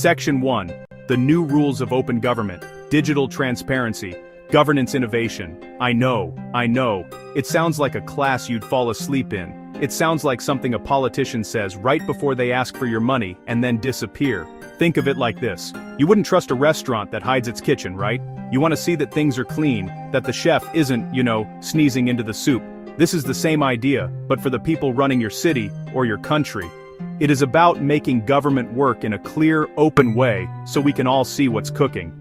Section 1. The New Rules of Open Government, Digital Transparency, Governance Innovation. I know. It sounds like a class you'd fall asleep in. It sounds like something a politician says right before they ask for your money and then disappear. Think of it like this. You wouldn't trust a restaurant that hides its kitchen, right? You want to see that things are clean, that the chef isn't, sneezing into the soup. This is the same idea, but for the people running your city or your country. It is about making government work in a clear, open way so we can all see what's cooking.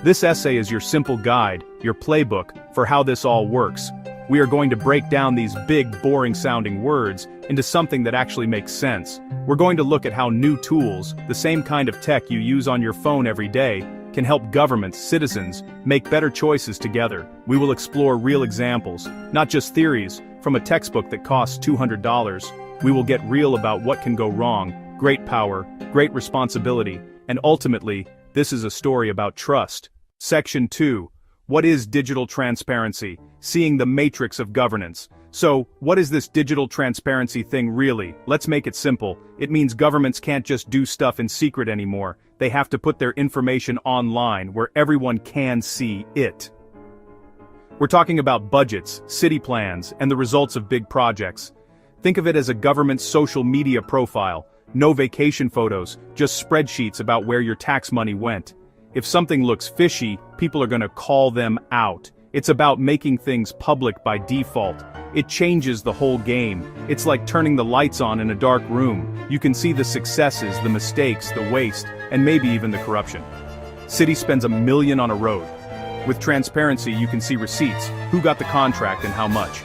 This essay is your simple guide, your playbook, for how this all works. We are going to break down these big, boring-sounding words into something that actually makes sense. We're going to look at how new tools, the same kind of tech you use on your phone every day, can help governments, citizens, make better choices together. We will explore real examples, not just theories, from a textbook that costs $200. We will get real about what can go wrong, great power, great responsibility, and ultimately, this is a story about trust. Section 2. What is digital transparency? Seeing the matrix of governance. So, what is this digital transparency thing really? Let's make it simple. It means governments can't just do stuff in secret anymore. They have to put their information online where everyone can see it. We're talking about budgets, city plans, and the results of big projects. Think of it as a government's social media profile. No vacation photos, just spreadsheets about where your tax money went. If something looks fishy, people are going to call them out. It's about making things public by default. It changes the whole game. It's like turning the lights on in a dark room. You can see the successes, the mistakes, the waste, and maybe even the corruption. City spends $1 million on a road. With transparency, you can see receipts, who got the contract and how much.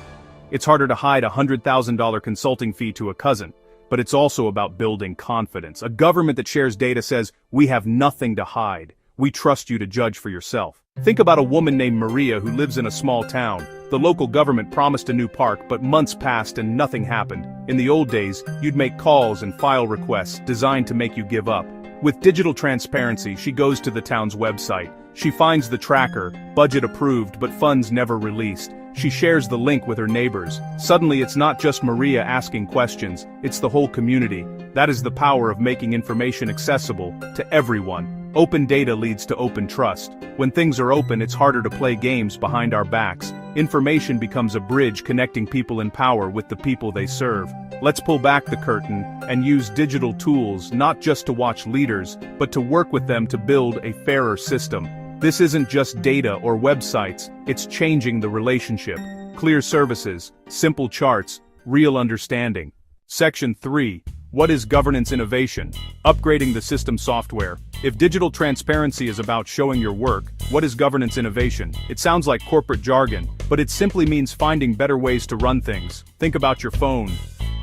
It's harder to hide a $100,000 consulting fee to a cousin. But it's also about building confidence. A government that shares data says, we have nothing to hide. We trust you to judge for yourself. Think about a woman named Maria who lives in a small town. The local government promised a new park, but months passed and nothing happened. In the old days, you'd make calls and file requests designed to make you give up. With digital transparency, she goes to the town's website. She finds the tracker, budget approved but funds never released. She shares the link with her neighbors. Suddenly it's not just Maria asking questions, it's the whole community. That is the power of making information accessible to everyone. Open data leads to open trust. When things are open, it's harder to play games behind our backs. Information becomes a bridge connecting people in power with the people they serve. Let's pull back the curtain and use digital tools not just to watch leaders, but to work with them to build a fairer system. This isn't just data or websites, it's changing the relationship. Clear services, simple charts, real understanding. Section 3. What is governance innovation? Upgrading the system software. If digital transparency is about showing your work, what is governance innovation? It sounds like corporate jargon, but it simply means finding better ways to run things. Think about your phone.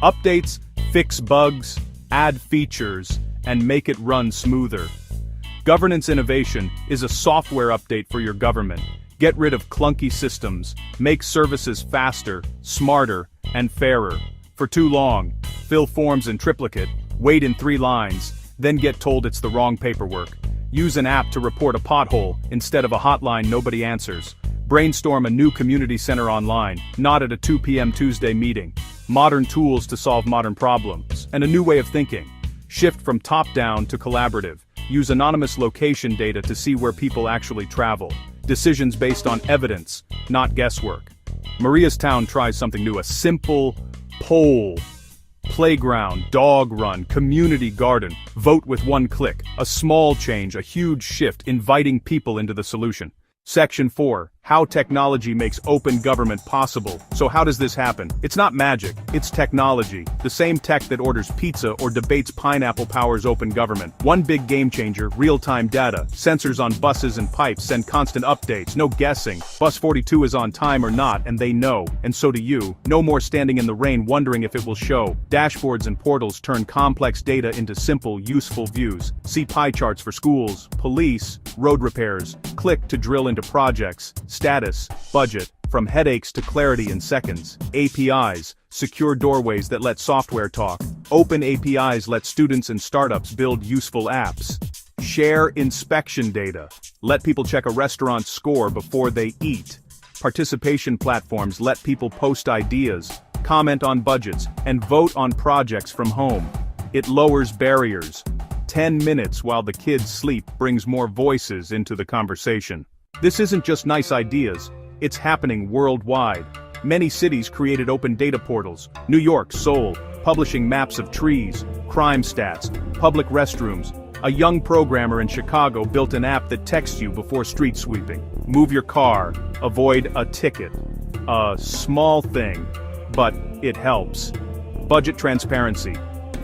Updates, fix bugs, add features, and make it run smoother. Governance innovation is a software update for your government. Get rid of clunky systems, make services faster, smarter, and fairer. For too long, fill forms in triplicate, wait in 3 lines, then get told it's the wrong paperwork. Use an app to report a pothole instead of a hotline nobody answers. Brainstorm a new community center online, not at a 2 p.m. Tuesday meeting. Modern tools to solve modern problems, and a new way of thinking. Shift from top-down to collaborative. Use anonymous location data to see where people actually travel. Decisions based on evidence, not guesswork. Maria's town tries something new, a simple poll. Playground, dog run, community garden. Vote with one click. A small change, a huge shift, inviting people into the solution. Section 4. How technology makes open government possible. So how does this happen? It's not magic, it's technology. The same tech that orders pizza or debates pineapple powers open government. One big game changer, real-time data. Sensors on buses and pipes send constant updates, no guessing. Bus 42 is on time or not, and they know, and so do you. No more standing in the rain wondering if it will show. Dashboards and portals turn complex data into simple, useful views. See pie charts for schools, police, road repairs. Click to drill into projects. Status, budget, from headaches to clarity in seconds. APIs, secure doorways that let software talk. Open APIs let students and startups build useful apps. Share inspection data. Let people check a restaurant's score before they eat. Participation platforms let people post ideas, comment on budgets, and vote on projects from home. It lowers barriers. 10 minutes while the kids sleep brings more voices into the conversation. This isn't just nice ideas, it's happening worldwide. Many cities created open data portals. New York, Seoul, publishing maps of trees, crime stats, public restrooms. A young programmer in Chicago built an app that texts you before street sweeping. Move your car, avoid a ticket. A small thing, but it helps. Budget transparency.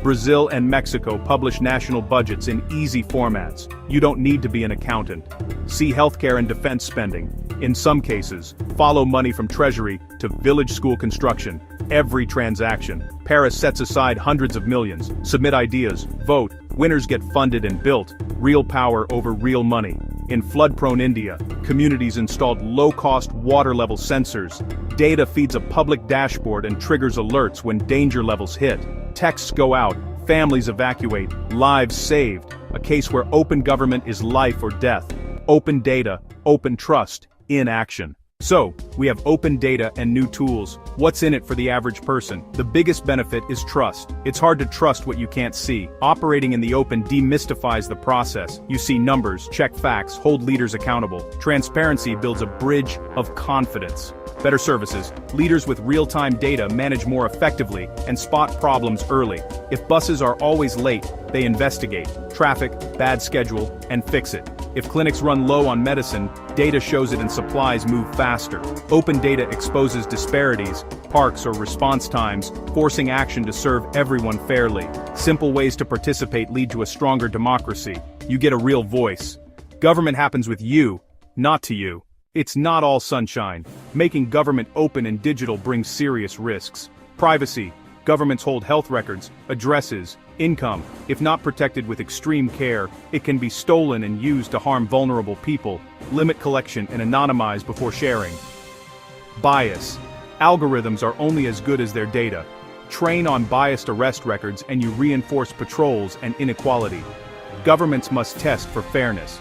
Brazil and Mexico publish national budgets in easy formats. You don't need to be an accountant. See healthcare and defense spending. In some cases, follow money from Treasury to village school construction. Every transaction. Paris sets aside hundreds of millions. Submit ideas, vote. Winners get funded and built. Real power over real money. In flood-prone India, communities installed low-cost water-level sensors. Data feeds a public dashboard and triggers alerts when danger levels hit. Texts go out, families evacuate, lives saved. A case where open government is life or death. Open data, open trust, in action. So, we have open data and new tools. What's in it for the average person? The biggest benefit is trust. It's hard to trust what you can't see. Operating in the open demystifies the process. You see numbers, check facts, hold leaders accountable. Transparency builds a bridge of confidence. Better services. Leaders with real-time data manage more effectively and spot problems early. If buses are always late, they investigate traffic, bad schedule, and fix it. If clinics run low on medicine, data shows it and supplies move faster. Open data exposes disparities, parks or response times, forcing action to serve everyone fairly. Simple ways to participate lead to a stronger democracy. You get a real voice. Government happens with you, not to you. It's not all sunshine. Making government open and digital brings serious risks. Privacy. Governments hold health records, addresses, income. If not protected with extreme care, it can be stolen and used to harm vulnerable people. Limit collection and anonymize before sharing. Bias. Algorithms are only as good as their data. Train on biased arrest records and you reinforce patrols and inequality. Governments must test for fairness.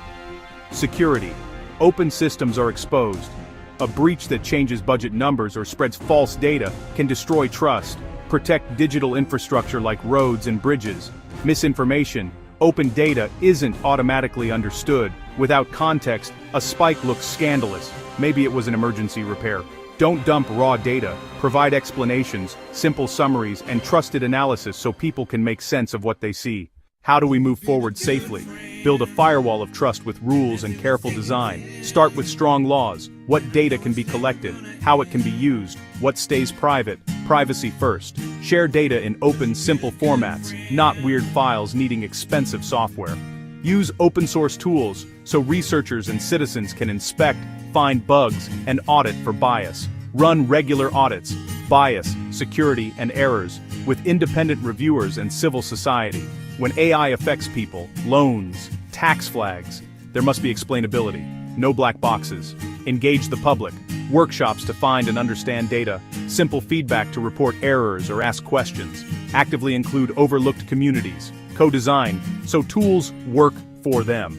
Security. Open systems are exposed. A breach that changes budget numbers or spreads false data can destroy trust. Protect digital infrastructure like roads and bridges. Misinformation. Open data isn't automatically understood. Without context, a spike looks scandalous. Maybe it was an emergency repair. Don't dump raw data. Provide explanations, simple summaries, and trusted analysis so people can make sense of what they see. How do we move forward safely? Build a firewall of trust with rules and careful design. Start with strong laws. What data can be collected? How it can be used? What stays private? Privacy first. Share data in open, simple formats, not weird files needing expensive software. Use open source tools so researchers and citizens can inspect, find bugs, and audit for bias. Run regular audits, bias, security, and errors with independent reviewers and civil society. When AI affects people, loans, tax flags, there must be explainability. No black boxes. Engage the public. Workshops to find and understand data. Simple feedback to report errors or ask questions. Actively include overlooked communities. Co-design so tools work for them.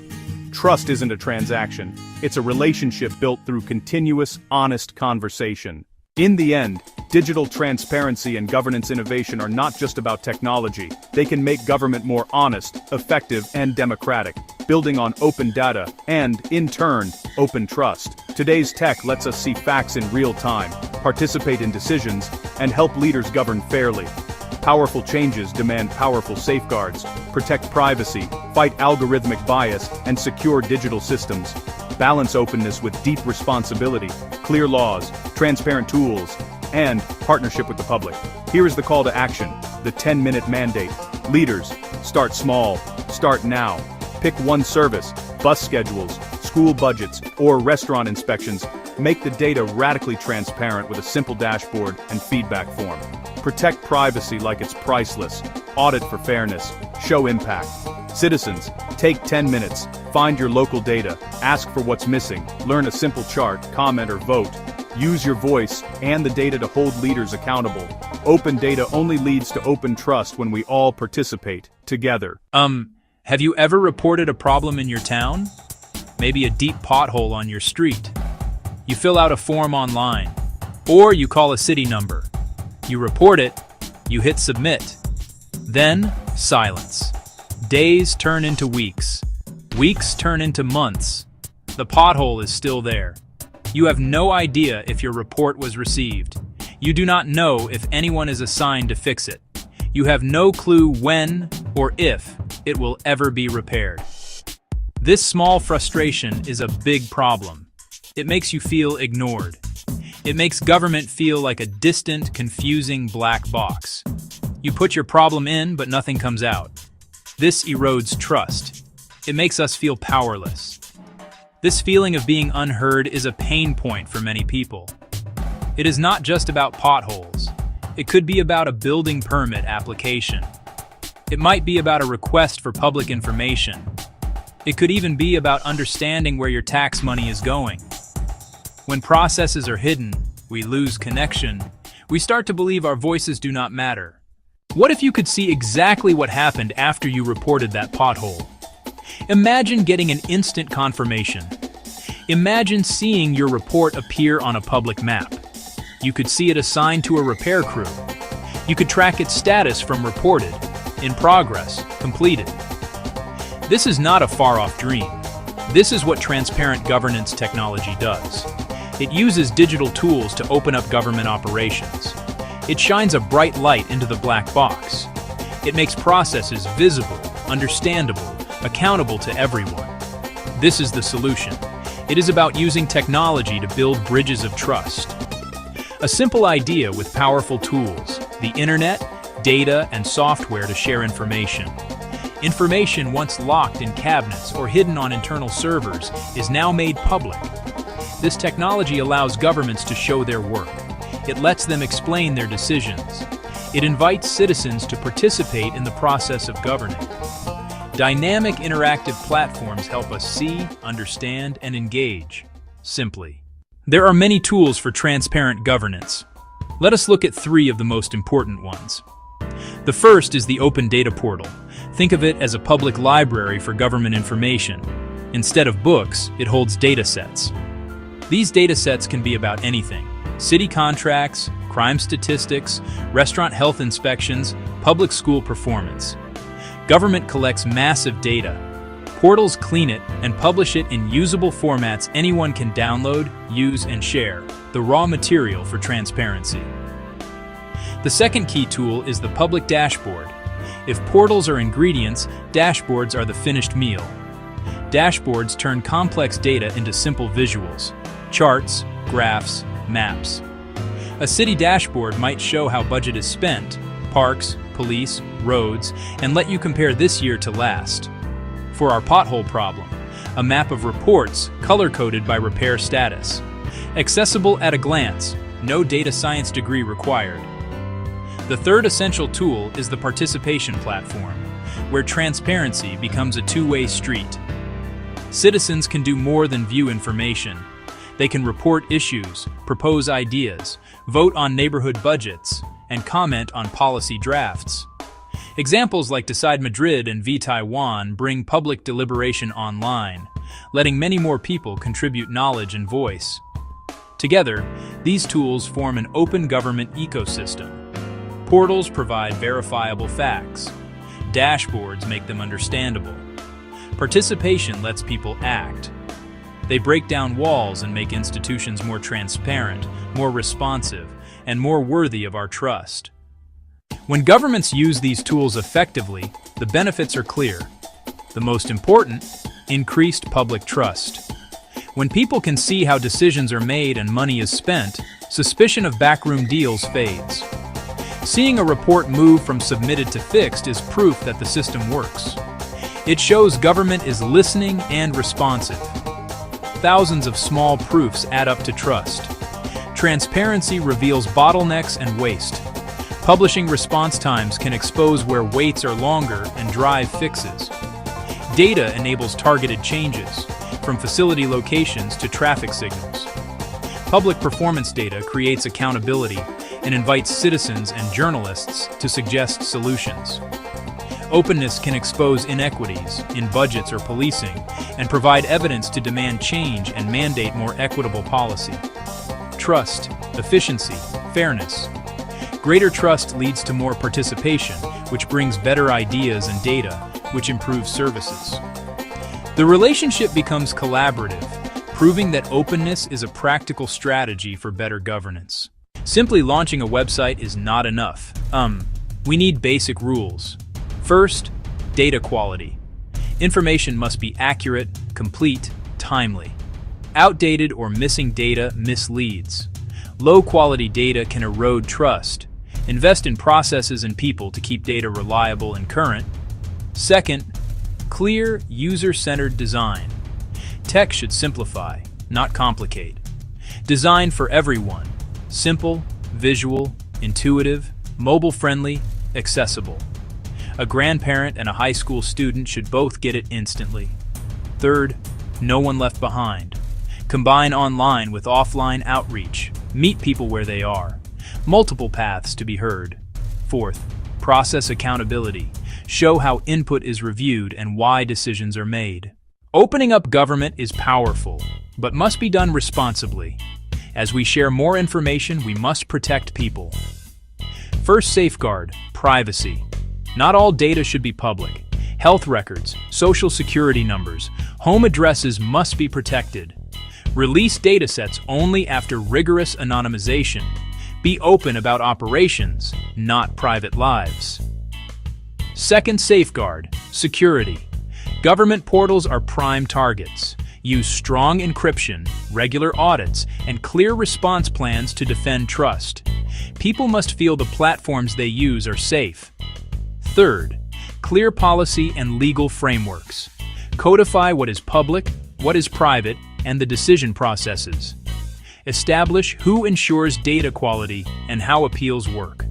Trust isn't a transaction. It's a relationship built through continuous, honest conversation. In the end, digital transparency and governance innovation are not just about technology. They can make government more honest, effective, and democratic, building on open data and, in turn, open trust. Today's tech lets us see facts in real time, participate in decisions, and help leaders govern fairly. Powerful changes demand powerful safeguards, protect privacy, fight algorithmic bias, and secure digital systems. Balance openness with deep responsibility, clear laws, transparent tools, and partnership with the public. Here is the call to action, the 10-minute mandate. Leaders, start small, start now. Pick one service, bus schedules, school budgets, or restaurant inspections. Make the data radically transparent with a simple dashboard and feedback form. Protect privacy like it's priceless. Audit for fairness. Show impact. Citizens, take 10 minutes. Find your local data. Ask for what's missing. Learn a simple chart, comment, or vote. Use your voice and the data to hold leaders accountable. Open data only leads to open trust when we all participate together. Have you ever reported a problem in your town? Maybe a deep pothole on your street. You fill out a form online, or you call a city number. You report it, you hit submit. Then, silence. Days turn into weeks. Weeks turn into months. The pothole is still there. You have no idea if your report was received. You do not know if anyone is assigned to fix it. You have no clue when or if it will ever be repaired. This small frustration is a big problem. It makes you feel ignored. It makes government feel like a distant, confusing black box. You put your problem in, but nothing comes out. This erodes trust. It makes us feel powerless. This feeling of being unheard is a pain point for many people. It is not just about potholes. It could be about a building permit application. It might be about a request for public information. It could even be about understanding where your tax money is going. When processes are hidden, we lose connection. We start to believe our voices do not matter. What if you could see exactly what happened after you reported that pothole? Imagine getting an instant confirmation. Imagine seeing your report appear on a public map. You could see it assigned to a repair crew. You could track its status from reported, in progress, completed. This is not a far-off dream. This is what transparent governance technology does. It uses digital tools to open up government operations. It shines a bright light into the black box. It makes processes visible, understandable, accountable to everyone. This is the solution. It is about using technology to build bridges of trust. A simple idea with powerful tools, the internet, data, and software to share information. Information once locked in cabinets or hidden on internal servers is now made public. This technology allows governments to show their work. It lets them explain their decisions. It invites citizens to participate in the process of governing. Dynamic interactive platforms help us see, understand, and engage, simply. There are many tools for transparent governance. Let us look at 3 of the most important ones. The first is the Open Data Portal. Think of it as a public library for government information. Instead of books, it holds data sets. These data sets can be about anything: city contracts, crime statistics, restaurant health inspections, public school performance. Government collects massive data. Portals clean it and publish it in usable formats anyone can download, use, and share, the raw material for transparency. The second key tool is the public dashboard. If portals are ingredients, dashboards are the finished meal. Dashboards turn complex data into simple visuals: charts, graphs, maps. A city dashboard might show how budget is spent, parks, police, roads, and let you compare this year to last. For our pothole problem, a map of reports color-coded by repair status. Accessible at a glance, no data science degree required. The third essential tool is the participation platform, where transparency becomes a two-way street. Citizens can do more than view information. They can report issues, propose ideas, vote on neighborhood budgets, and comment on policy drafts. Examples like Decide Madrid and V Taiwan bring public deliberation online, letting many more people contribute knowledge and voice. Together, these tools form an open government ecosystem. Portals provide verifiable facts. Dashboards make them understandable. Participation lets people act. They break down walls and make institutions more transparent, more responsive, and more worthy of our trust. When governments use these tools effectively, the benefits are clear. The most important, increased public trust. When people can see how decisions are made and money is spent, suspicion of backroom deals fades. Seeing a report move from submitted to fixed is proof that the system works. It shows government is listening and responsive. Thousands of small proofs add up to trust. Transparency reveals bottlenecks and waste. Publishing response times can expose where waits are longer and drive fixes. Data enables targeted changes, from facility locations to traffic signals. Public performance data creates accountability and invites citizens and journalists to suggest solutions. Openness can expose inequities in budgets or policing and provide evidence to demand change and mandate more equitable policy. Trust, efficiency, fairness. Greater trust leads to more participation, which brings better ideas and data, which improves services. The relationship becomes collaborative, proving that openness is a practical strategy for better governance. Simply launching a website is not enough. We need basic rules. First, data quality. Information must be accurate, complete, timely. Outdated or missing data misleads. Low-quality data can erode trust. Invest in processes and people to keep data reliable and current. Second, clear, user-centered design. Tech should simplify, not complicate. Design for everyone. Simple, visual, intuitive, mobile-friendly, accessible. A grandparent and a high school student should both get it instantly. Third, no one left behind. Combine online with offline outreach. Meet people where they are. Multiple paths to be heard. Fourth, process accountability. Show how input is reviewed and why decisions are made. Opening up government is powerful, but must be done responsibly. As we share more information, we must protect people. First safeguard, privacy. Not all data should be public. Health records, social security numbers, home addresses must be protected. Release datasets only after rigorous anonymization. Be open about operations, not private lives. Second safeguard, security. Government portals are prime targets. Use strong encryption, regular audits, and clear response plans to defend trust. People must feel the platforms they use are safe. Third, clear policy and legal frameworks. Codify what is public, what is private, and the decision processes. Establish who ensures data quality and how appeals work.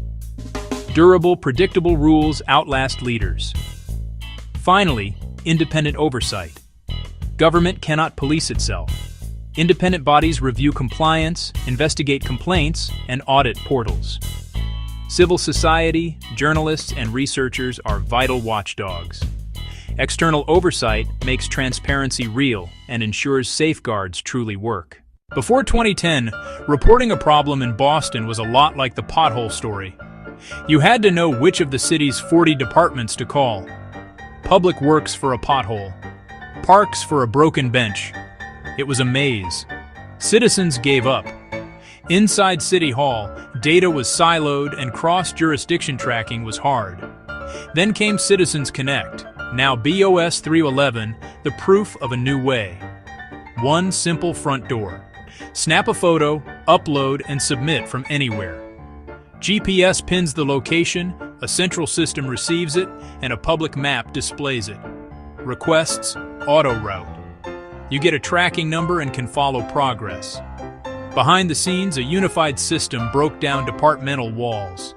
Durable, predictable rules outlast leaders. Finally, independent oversight. Government cannot police itself. Independent bodies review compliance, investigate complaints, and audit portals. Civil society, journalists, and researchers are vital watchdogs. External oversight makes transparency real and ensures safeguards truly work. Before 2010, reporting a problem in Boston was a lot like the pothole story. You had to know which of the city's 40 departments to call. Public Works for a pothole. Parks for a broken bench. It was a maze. Citizens gave up. Inside City Hall, data was siloed and cross-jurisdiction tracking was hard. Then came Citizens Connect, now BOS 311, the proof of a new way. One simple front door. Snap a photo, upload, and submit from anywhere. GPS pins the location, a central system receives it, and a public map displays it. Requests, auto-route. You get a tracking number and can follow progress. Behind the scenes, a unified system broke down departmental walls.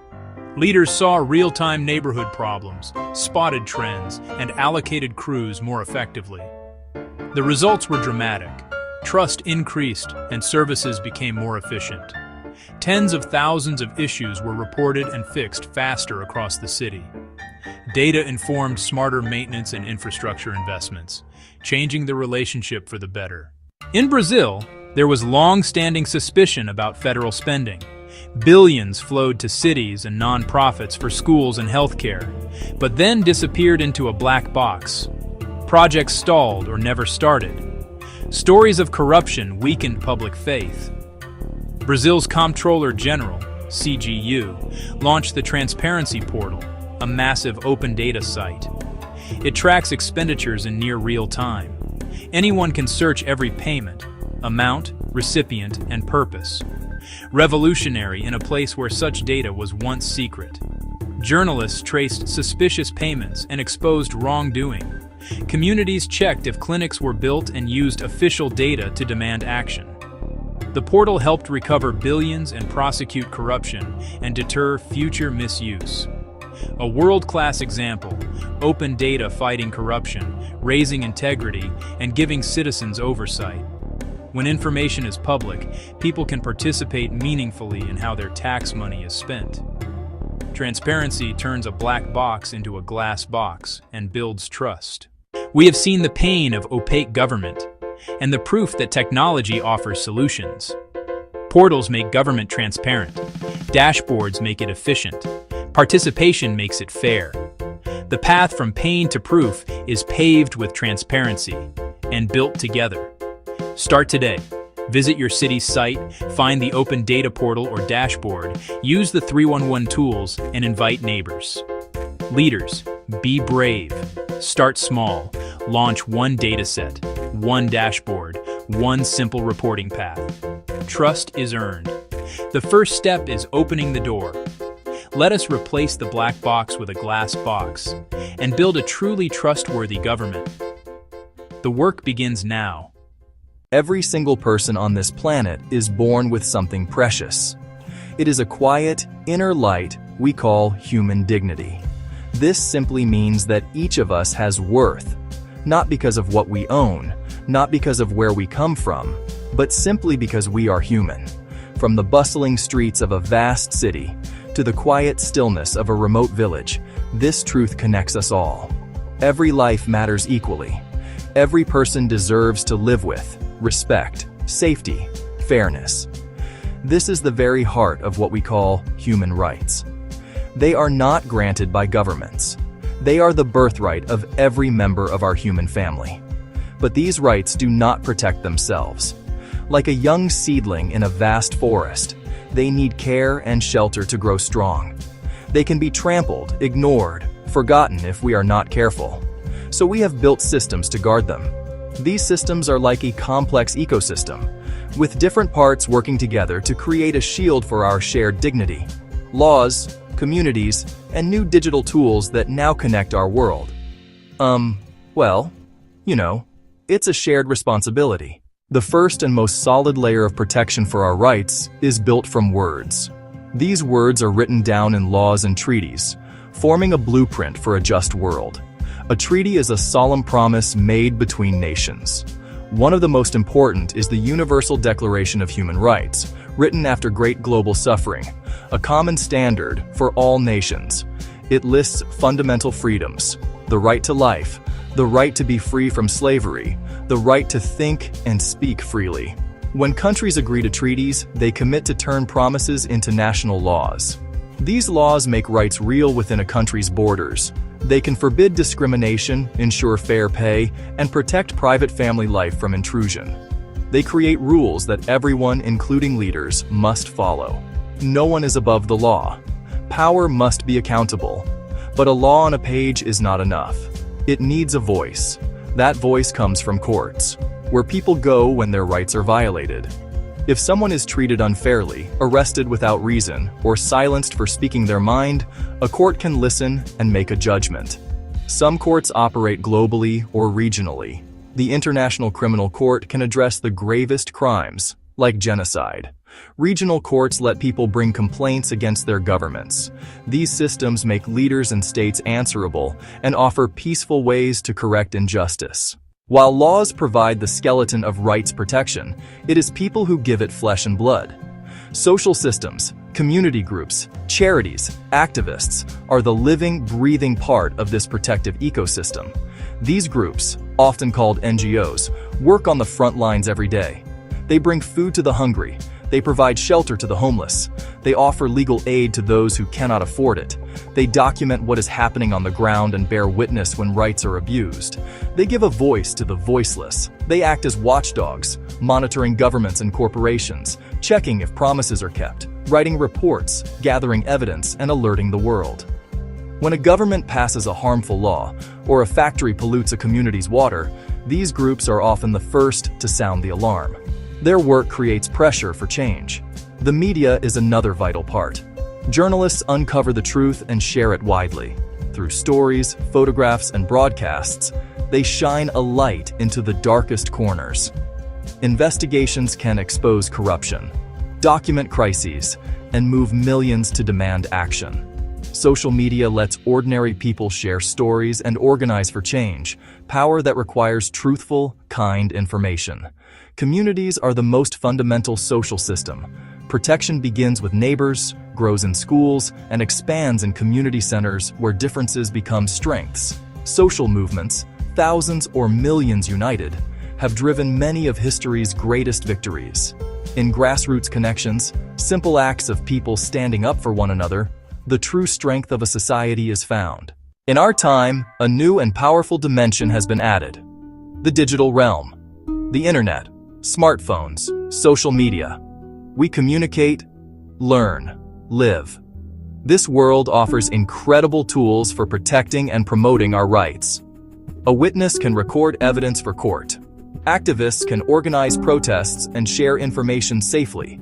Leaders saw real-time neighborhood problems, spotted trends, and allocated crews more effectively. The results were dramatic. Trust increased and services became more efficient. Tens of thousands of issues were reported and fixed faster across the city. Data informed smarter maintenance and infrastructure investments, changing the relationship for the better. In Brazil, there was long-standing suspicion about federal spending. Billions flowed to cities and nonprofits for schools and healthcare, but then disappeared into a black box. Projects stalled or never started. Stories of corruption weakened public faith. Brazil's Comptroller General, CGU, launched the Transparency Portal, a massive open data site. It tracks expenditures in near real time. Anyone can search every payment, amount, recipient, and purpose. Revolutionary in a place where such data was once secret. Journalists traced suspicious payments and exposed wrongdoing. Communities checked if clinics were built and used official data to demand action. The portal helped recover billions and prosecute corruption and deter future misuse. A world-class example, open data fighting corruption, raising integrity, and giving citizens oversight. When information is public, people can participate meaningfully in how their tax money is spent. Transparency turns a black box into a glass box and builds trust. We have seen the pain of opaque government and the proof that technology offers solutions. Portals make government transparent. Dashboards make it efficient. Participation makes it fair. The path from pain to proof is paved with transparency and built together. Start today. Visit your city's site, find the open data portal or dashboard, use the 311 tools, and invite neighbors. Leaders, be brave. Start small. Launch one dataset, one dashboard, one simple reporting path. Trust is earned. The first step is opening the door. Let us replace the black box with a glass box and build a truly trustworthy government. The work begins now. Every single person on this planet is born with something precious. It is a quiet, inner light we call human dignity. This simply means that each of us has worth, not because of what we own, not because of where we come from, but simply because we are human. From the bustling streets of a vast city to the quiet stillness of a remote village, this truth connects us all. Every life matters equally. Every person deserves to live with respect, safety, fairness. This is the very heart of what we call human rights. They are not granted by governments. They are the birthright of every member of our human family. But these rights do not protect themselves. Like a young seedling in a vast forest, they need care and shelter to grow strong. They can be trampled, ignored, forgotten if we are not careful. So we have built systems to guard them. These systems are like a complex ecosystem, with different parts working together to create a shield for our shared dignity. Laws, communities, and new digital tools that now connect our world. Well, it's a shared responsibility. The first and most solid layer of protection for our rights is built from words. These words are written down in laws and treaties, forming a blueprint for a just world. A treaty is a solemn promise made between nations. One of the most important is the Universal Declaration of Human Rights, written after great global suffering, a common standard for all nations. It lists fundamental freedoms: the right to life, the right to be free from slavery, the right to think and speak freely. When countries agree to treaties, they commit to turn promises into national laws. These laws make rights real within a country's borders. They can forbid discrimination, ensure fair pay, and protect private family life from intrusion. They create rules that everyone, including leaders, must follow. No one is above the law. Power must be accountable. But a law on a page is not enough. It needs a voice. That voice comes from courts, where people go when their rights are violated. If someone is treated unfairly, arrested without reason, or silenced for speaking their mind, a court can listen and make a judgment. Some courts operate globally or regionally. The International Criminal Court can address the gravest crimes, like genocide. Regional courts let people bring complaints against their governments. These systems make leaders and states answerable and offer peaceful ways to correct injustice. While laws provide the skeleton of rights protection, it is people who give it flesh and blood. Social systems, community groups, charities, activists are the living, breathing part of this protective ecosystem. These groups, often called NGOs, work on the front lines every day. They bring food to the hungry. They provide shelter to the homeless. They offer legal aid to those who cannot afford it. They document what is happening on the ground and bear witness when rights are abused. They give a voice to the voiceless. They act as watchdogs, monitoring governments and corporations, checking if promises are kept, writing reports, gathering evidence, and alerting the world. When a government passes a harmful law, or a factory pollutes a community's water, these groups are often the first to sound the alarm. Their work creates pressure for change. The media is another vital part. Journalists uncover the truth and share it widely. Through stories, photographs, and broadcasts, they shine a light into the darkest corners. Investigations can expose corruption, document crises, and move millions to demand action. Social media lets ordinary people share stories and organize for change, power that requires truthful, kind information. Communities are the most fundamental social system. Protection begins with neighbors, grows in schools, and expands in community centers where differences become strengths. Social movements, thousands or millions united, have driven many of history's greatest victories. In grassroots connections, simple acts of people standing up for one another, the true strength of a society is found. In our time, a new and powerful dimension has been added. The digital realm. The internet, smartphones, social media. We communicate, learn, live. This world offers incredible tools for protecting and promoting our rights. A witness can record evidence for court. Activists can organize protests and share information safely,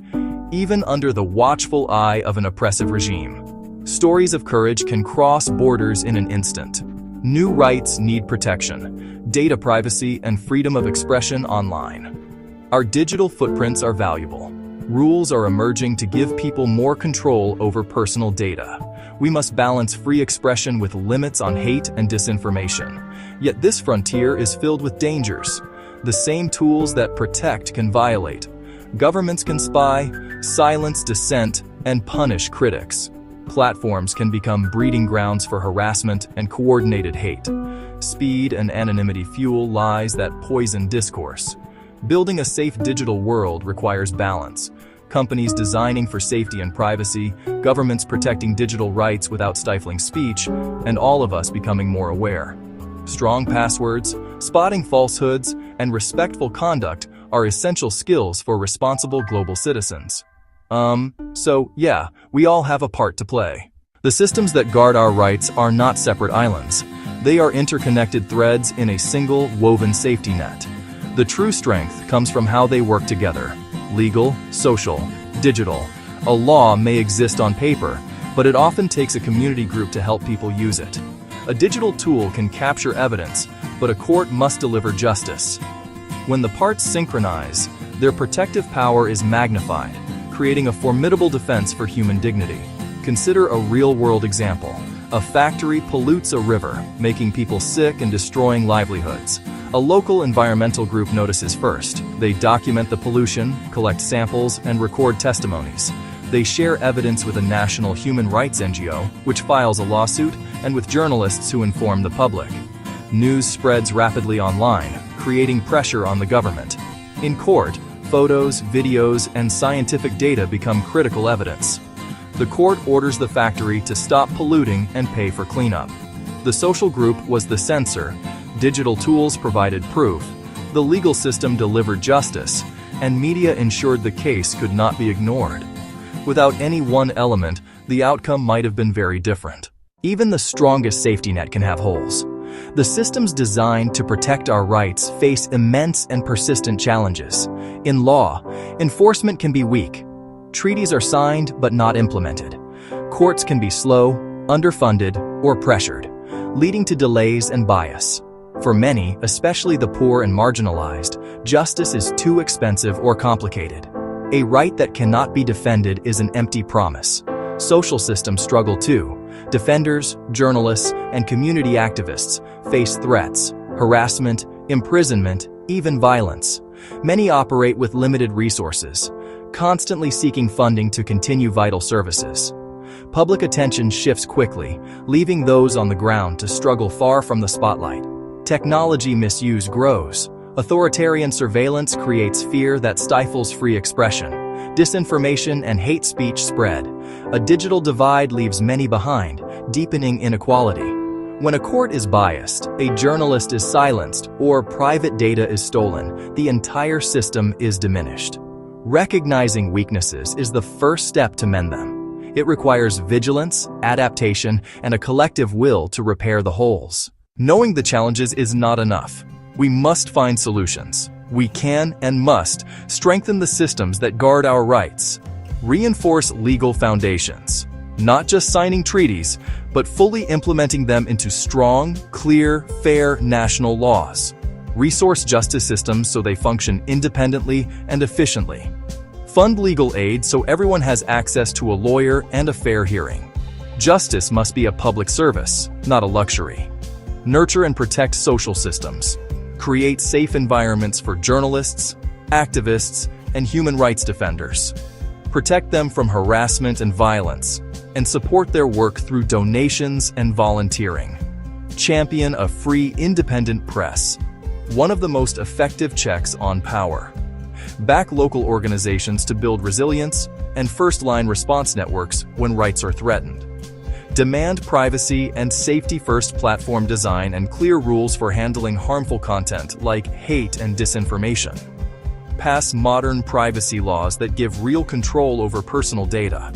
even under the watchful eye of an oppressive regime. Stories of courage can cross borders in an instant. New rights need protection, data privacy and freedom of expression online. Our digital footprints are valuable. Rules are emerging to give people more control over personal data. We must balance free expression with limits on hate and disinformation. Yet this frontier is filled with dangers. The same tools that protect can violate. Governments can spy, silence dissent, and punish critics. Platforms can become breeding grounds for harassment and coordinated hate. Speed and anonymity fuel lies that poison discourse. Building a safe digital world requires balance. Companies designing for safety and privacy, governments protecting digital rights without stifling speech, and all of us becoming more aware. Strong passwords, spotting falsehoods, and respectful conduct are essential skills for responsible global citizens. So yeah, we all have a part to play. The systems that guard our rights are not separate islands. They are interconnected threads in a single woven safety net. The true strength comes from how they work together. Legal, social, digital. A law may exist on paper, but it often takes a community group to help people use it. A digital tool can capture evidence, but a court must deliver justice. When the parts synchronize, their protective power is magnified, creating a formidable defense for human dignity. Consider a real-world example. A factory pollutes a river, making people sick and destroying livelihoods. A local environmental group notices first. They document the pollution, collect samples, and record testimonies. They share evidence with a national human rights NGO, which files a lawsuit, and with journalists who inform the public. News spreads rapidly online, creating pressure on the government. In court, photos, videos, and scientific data become critical evidence. The court orders the factory to stop polluting and pay for cleanup. The social group was the censor. Digital tools provided proof. The legal system delivered justice, and media ensured the case could not be ignored. Without any one element, the outcome might have been very different. Even the strongest safety net can have holes. The systems designed to protect our rights face immense and persistent challenges. In law, enforcement can be weak. Treaties are signed but not implemented. Courts can be slow, underfunded, or pressured, leading to delays and bias. For many, especially the poor and marginalized, justice is too expensive or complicated. A right that cannot be defended is an empty promise. Social systems struggle too. Defenders, journalists, and community activists face threats, harassment, imprisonment, even violence. Many operate with limited resources, constantly seeking funding to continue vital services. Public attention shifts quickly, leaving those on the ground to struggle far from the spotlight. Technology misuse grows. Authoritarian surveillance creates fear that stifles free expression. Disinformation and hate speech spread. A digital divide leaves many behind, deepening inequality. When a court is biased, a journalist is silenced, or private data is stolen, the entire system is diminished. Recognizing weaknesses is the first step to mend them. It requires vigilance, adaptation, and a collective will to repair the holes. Knowing the challenges is not enough. We must find solutions. We can and must strengthen the systems that guard our rights. Reinforce legal foundations. Not just signing treaties, but fully implementing them into strong, clear, fair national laws. Resource justice systems so they function independently and efficiently. Fund legal aid so everyone has access to a lawyer and a fair hearing. Justice must be a public service, not a luxury. Nurture and protect social systems. Create safe environments for journalists, activists, and human rights defenders. Protect them from harassment and violence, and support their work through donations and volunteering. Champion a free, independent press, one of the most effective checks on power. Back local organizations to build resilience and first-line response networks when rights are threatened. Demand privacy and safety-first platform design and clear rules for handling harmful content like hate and disinformation. Pass modern privacy laws that give real control over personal data.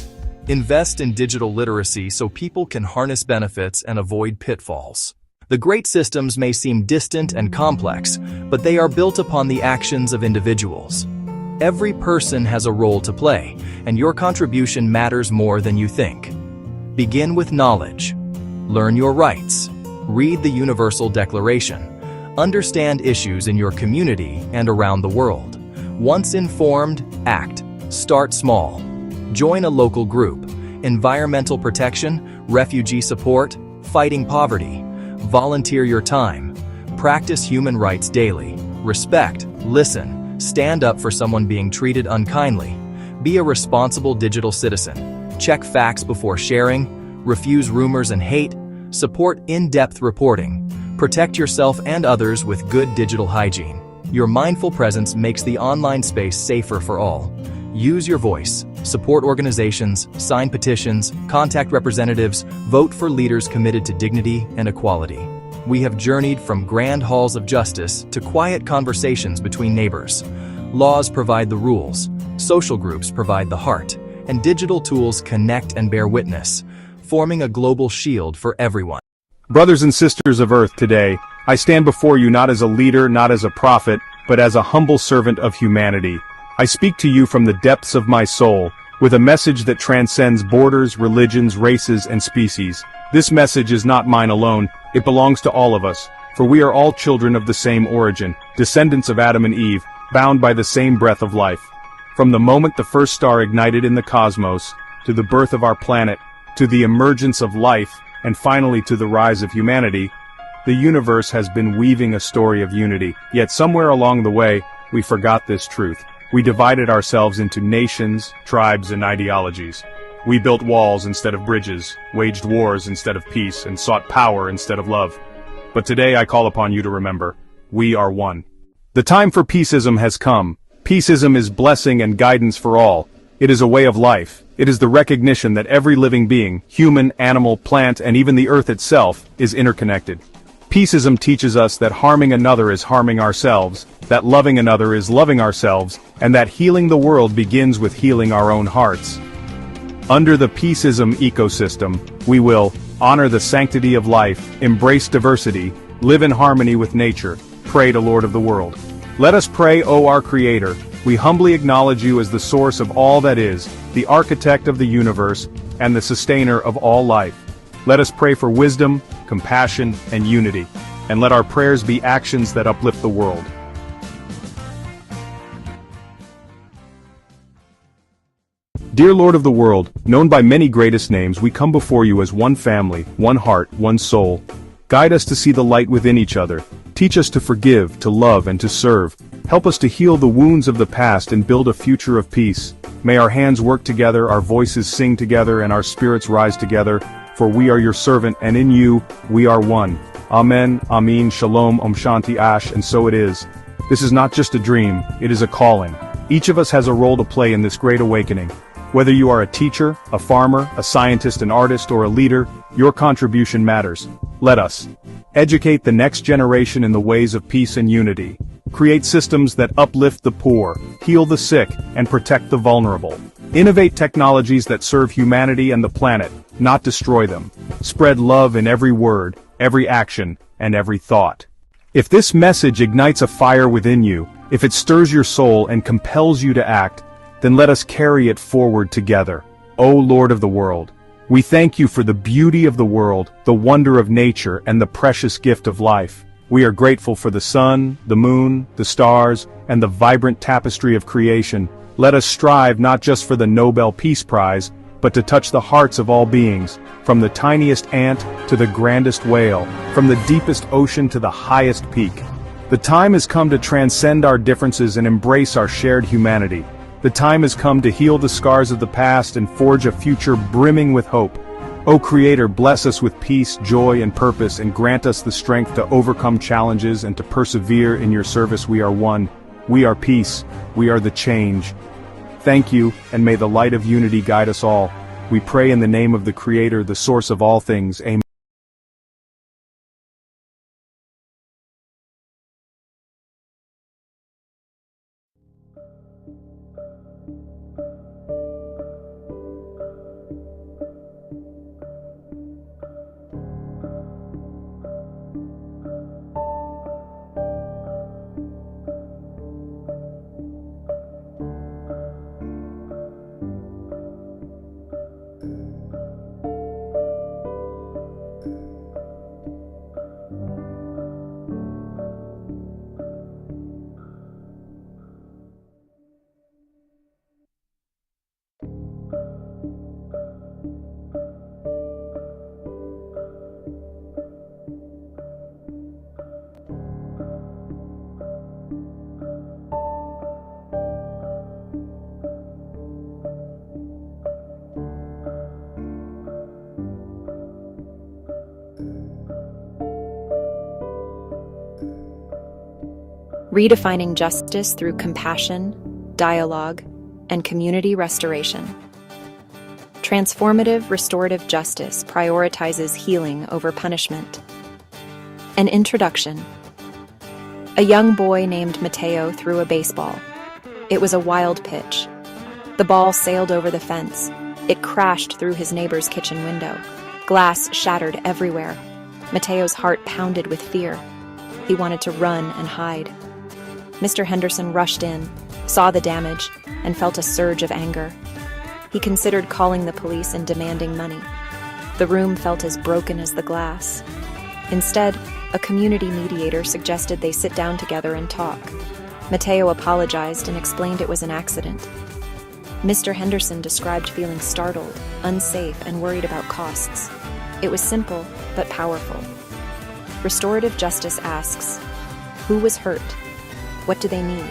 Invest in digital literacy so people can harness benefits and avoid pitfalls. The great systems may seem distant and complex, but they are built upon the actions of individuals. Every person has a role to play, and your contribution matters more than you think. Begin with knowledge. Learn your rights. Read the Universal Declaration. Understand issues in your community and around the world. Once informed, act. Start small. Join a local group. Environmental protection, refugee support, fighting poverty. Volunteer your time. Practice human rights daily. Respect, listen, stand up for someone being treated unkindly. Be a responsible digital citizen. Check facts before sharing. Refuse rumors and hate. Support in-depth reporting. Protect yourself and others with good digital hygiene. Your mindful presence makes the online space safer for all. Use your voice. Support organizations, sign petitions, contact representatives, vote for leaders committed to dignity and equality. We have journeyed from grand halls of justice to quiet conversations between neighbors. Laws provide the rules, social groups provide the heart, and digital tools connect and bear witness, forming a global shield for everyone. Brothers and sisters of Earth, today, I stand before you not as a leader, not as a prophet, but as a humble servant of humanity. I speak to you from the depths of my soul, with a message that transcends borders, religions, races, and species. This message is not mine alone, it belongs to all of us, for we are all children of the same origin, descendants of Adam and Eve, bound by the same breath of life. From the moment the first star ignited in the cosmos, to the birth of our planet, to the emergence of life, and finally to the rise of humanity, the universe has been weaving a story of unity. Yet somewhere along the way, we forgot this truth. We divided ourselves into nations, tribes, and ideologies. We built walls instead of bridges, waged wars instead of peace, and sought power instead of love. But today I call upon you to remember, we are one. The time for peaceism has come. Peaceism is blessing and guidance for all. It is a way of life. It is the recognition that every living being, human, animal, plant, and even the earth itself, is interconnected. Peaceism teaches us that harming another is harming ourselves, that loving another is loving ourselves, and that healing the world begins with healing our own hearts. Under the Peaceism Ecosystem, we will honor the sanctity of life, embrace diversity, live in harmony with nature, pray to Lord of the world. Let us pray, O our Creator. We humbly acknowledge you as the source of all that is, the architect of the universe, and the sustainer of all life. Let us pray for wisdom, compassion, and unity, and let our prayers be actions that uplift the world. Dear Lord of the world, known by many greatest names, we come before you as one family, one heart, one soul. Guide us to see the light within each other. Teach us to forgive, to love, and to serve. Help us to heal the wounds of the past and build a future of peace. May our hands work together, our voices sing together, and our spirits rise together, for we are your servant, and in you, we are one. Amen, Amin, Shalom, Om Shanti Ash, and so it is. This is not just a dream, it is a calling. Each of us has a role to play in this great awakening. Whether you are a teacher, a farmer, a scientist, an artist, or a leader, your contribution matters. Let us educate the next generation in the ways of peace and unity. Create systems that uplift the poor, heal the sick, and protect the vulnerable. Innovate technologies that serve humanity and the planet, not destroy them. Spread love in every word, every action, and every thought. If this message ignites a fire within you, if it stirs your soul and compels you to act, then let us carry it forward together. O Lord of the world, we thank you for the beauty of the world, the wonder of nature, and the precious gift of life. We are grateful for the sun, the moon, the stars, and the vibrant tapestry of creation. Let us strive not just for the Nobel Peace Prize, but to touch the hearts of all beings, from the tiniest ant to the grandest whale, from the deepest ocean to the highest peak. The time has come to transcend our differences and embrace our shared humanity. The time has come to heal the scars of the past and forge a future brimming with hope. O Creator, bless us with peace, joy, and purpose, and grant us the strength to overcome challenges and to persevere in your service. We are one. We are peace. We are the change. Thank you, and may the light of unity guide us all. We pray in the name of the Creator, the source of all things. Amen. Redefining justice through compassion, dialogue, and community restoration. Transformative restorative justice prioritizes healing over punishment. An introduction. A young boy named Mateo threw a baseball. It was a wild pitch. The ball sailed over the fence. It crashed through his neighbor's kitchen window. Glass shattered everywhere. Mateo's heart pounded with fear. He wanted to run and hide. Mr. Henderson rushed in, saw the damage, and felt a surge of anger. He considered calling the police and demanding money. The room felt as broken as the glass. Instead, a community mediator suggested they sit down together and talk. Mateo apologized and explained it was an accident. Mr. Henderson described feeling startled, unsafe, and worried about costs. It was simple, but powerful. Restorative justice asks, who was hurt? What do they need?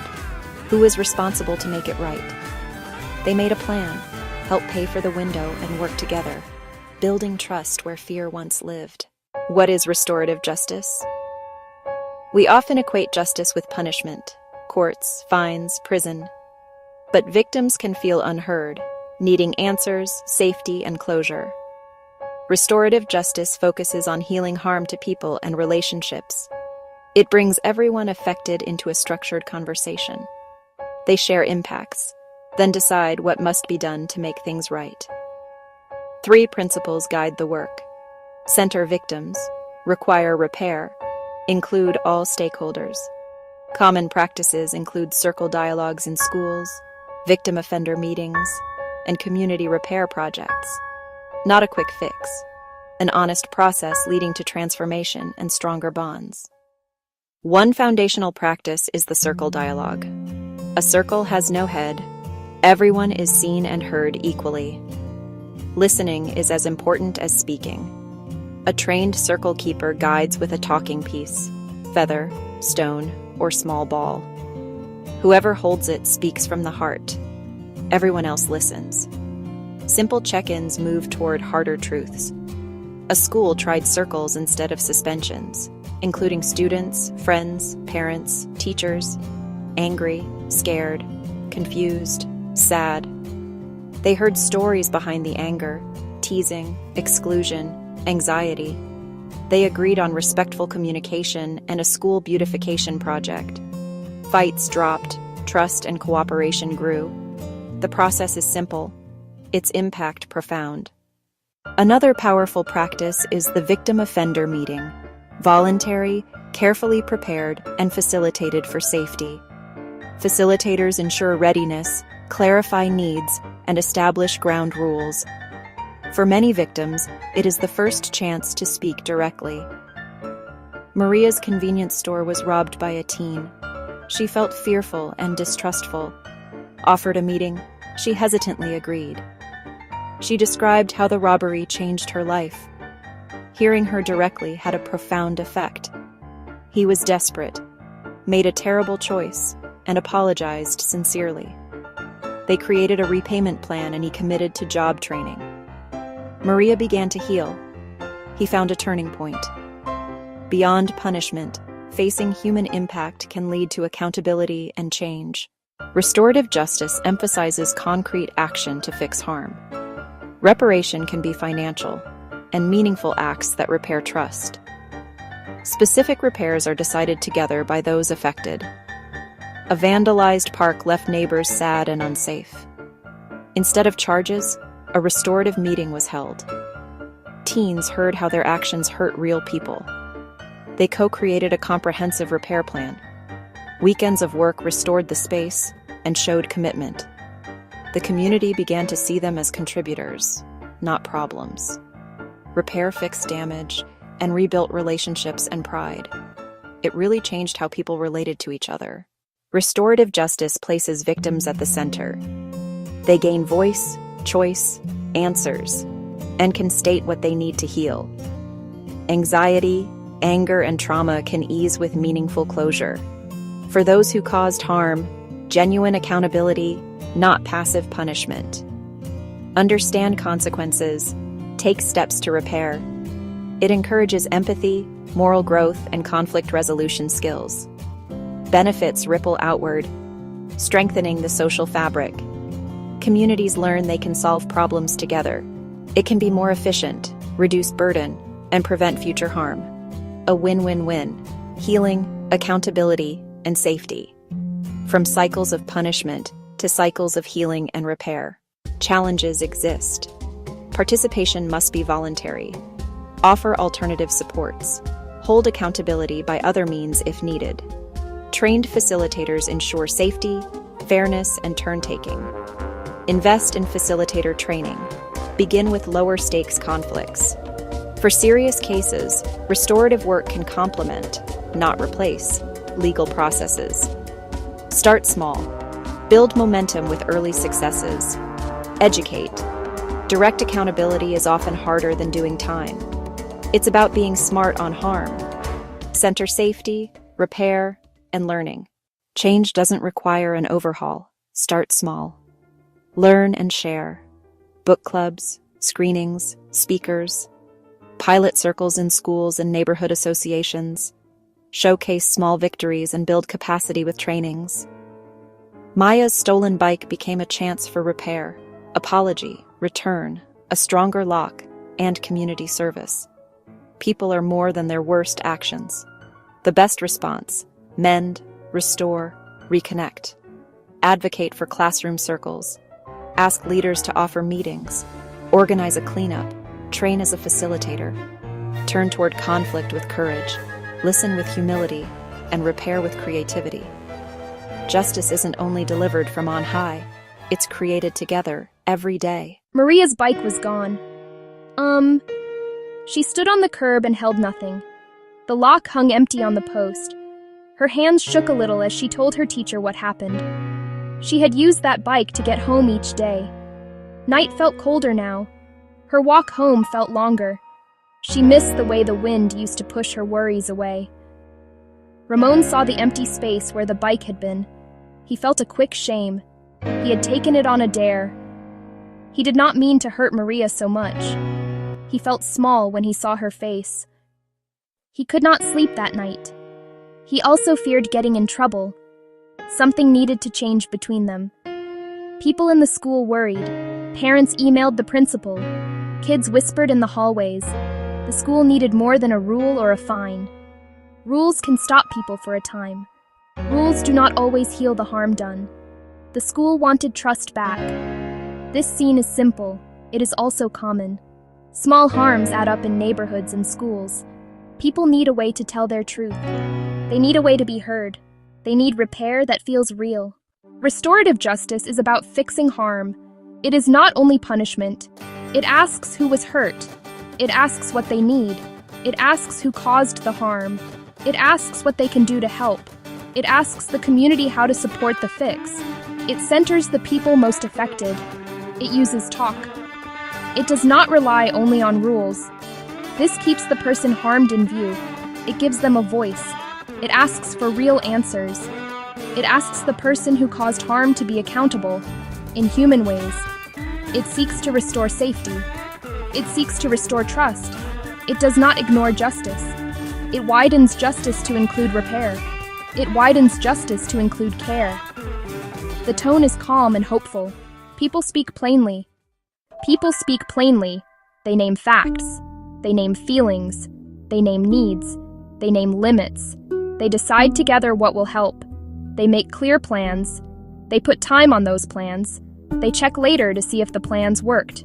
Who is responsible to make it right? They made a plan, helped pay for the window, and worked together, building trust where fear once lived. What is restorative justice? We often equate justice with punishment, courts, fines, prison. But victims can feel unheard, needing answers, safety, and closure. Restorative justice focuses on healing harm to people and relationships. It brings everyone affected into a structured conversation. They share impacts, then decide what must be done to make things right. 3 principles guide the work. Center victims, require repair, include all stakeholders. Common practices include circle dialogues in schools, victim offender meetings, and community repair projects. Not a quick fix, an honest process leading to transformation and stronger bonds. One foundational practice is the circle dialogue. A circle has no head. Everyone is seen and heard equally. Listening is as important as speaking. A trained circle keeper guides with a talking piece, feather, stone, or small ball. Whoever holds it speaks from the heart. Everyone else listens. Simple check-ins move toward harder truths. A school tried circles instead of suspensions, including students, friends, parents, teachers, angry, scared, confused, sad. They heard stories behind the anger, teasing, exclusion, anxiety. They agreed on respectful communication and a school beautification project. Fights dropped, trust and cooperation grew. The process is simple, its impact profound. Another powerful practice is the victim offender meeting. Voluntary, carefully prepared, and facilitated for safety. Facilitators ensure readiness, clarify needs, and establish ground rules. For many victims, it is the first chance to speak directly. Maria's convenience store was robbed by a teen. She felt fearful and distrustful. Offered a meeting, she hesitantly agreed. She described how the robbery changed her life. Hearing her directly had a profound effect. He was desperate, made a terrible choice, and apologized sincerely. They created a repayment plan and he committed to job training. Maria began to heal. He found a turning point. Beyond punishment, facing human impact can lead to accountability and change. Restorative justice emphasizes concrete action to fix harm. Reparation can be financial and meaningful acts that repair trust. Specific repairs are decided together by those affected. A vandalized park left neighbors sad and unsafe. Instead of charges, a restorative meeting was held. Teens heard how their actions hurt real people. They co-created a comprehensive repair plan. Weekends of work restored the space and showed commitment. The community began to see them as contributors, not problems. Repair fixed damage and rebuilt relationships and pride. It really changed how people related to each other. Restorative justice places victims at the center. They gain voice, choice, answers, and can state what they need to heal. Anxiety, anger, and trauma can ease with meaningful closure. For those who caused harm, genuine accountability, not passive punishment. Understand consequences, take steps to repair. It encourages empathy, moral growth, and conflict resolution skills. Benefits ripple outward, strengthening the social fabric. Communities learn they can solve problems together. It can be more efficient, reduce burden, and prevent future harm. A win-win-win: healing, accountability, and safety. From cycles of punishment to cycles of healing and repair. Challenges exist. Participation must be voluntary. Offer alternative supports. Hold accountability by other means if needed. Trained facilitators ensure safety, fairness, and turn-taking. Invest in facilitator training. Begin with lower-stakes conflicts. For serious cases, restorative work can complement, not replace, legal processes. Start small. Build momentum with early successes. Educate. Direct accountability is often harder than doing time. It's about being smart on harm. Center safety, repair, and learning. Change doesn't require an overhaul. Start small. Learn and share. Book clubs, screenings, speakers, pilot circles in schools and neighborhood associations. Showcase small victories and build capacity with trainings. Maya's stolen bike became a chance for repair, apology, return, a stronger lock, and community service. People are more than their worst actions. The best response: mend, restore, reconnect. Advocate for classroom circles. Ask leaders to offer meetings. Organize a cleanup. Train as a facilitator. Turn toward conflict with courage. Listen with humility, and repair with creativity. Justice isn't only delivered from on high, it's created together, every day. Maria's bike was gone. She stood on the curb and held nothing. The lock hung empty on the post. Her hands shook a little as she told her teacher what happened. She had used that bike to get home each day. Night felt colder now. Her walk home felt longer. She missed the way the wind used to push her worries away. Ramon saw the empty space where the bike had been. He felt a quick shame. He had taken it on a dare. He did not mean to hurt Maria so much. He felt small when he saw her face. He could not sleep that night. He also feared getting in trouble. Something needed to change between them. People in the school worried. Parents emailed the principal. Kids whispered in the hallways. The school needed more than a rule or a fine. Rules can stop people for a time. Rules do not always heal the harm done. The school wanted trust back. This scene is simple. It is also common. Small harms add up in neighborhoods and schools. People need a way to tell their truth. They need a way to be heard. They need repair that feels real. Restorative justice is about fixing harm. It is not only punishment. It asks who was hurt. It asks what they need. It asks who caused the harm. It asks what they can do to help. It asks the community how to support the fix. It centers the people most affected. It uses talk. It does not rely only on rules. This keeps the person harmed in view. It gives them a voice. It asks for real answers. It asks the person who caused harm to be accountable, in human ways. It seeks to restore safety. It seeks to restore trust. It does not ignore justice. It widens justice to include repair. It widens justice to include care. The tone is calm and hopeful. People speak plainly. People speak plainly. They name facts. They name feelings. They name needs. They name limits. They decide together what will help. They make clear plans. They put time on those plans. They check later to see if the plans worked.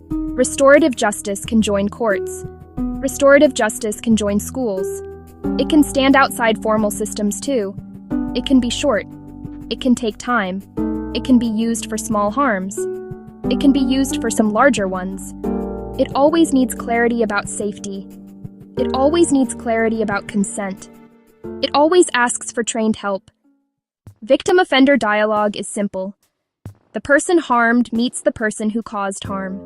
Restorative justice can join courts. Restorative justice can join schools. It can stand outside formal systems too. It can be short. It can take time. It can be used for small harms. It can be used for some larger ones. It always needs clarity about safety. It always needs clarity about consent. It always asks for trained help. Victim-offender dialogue is simple. The person harmed meets the person who caused harm.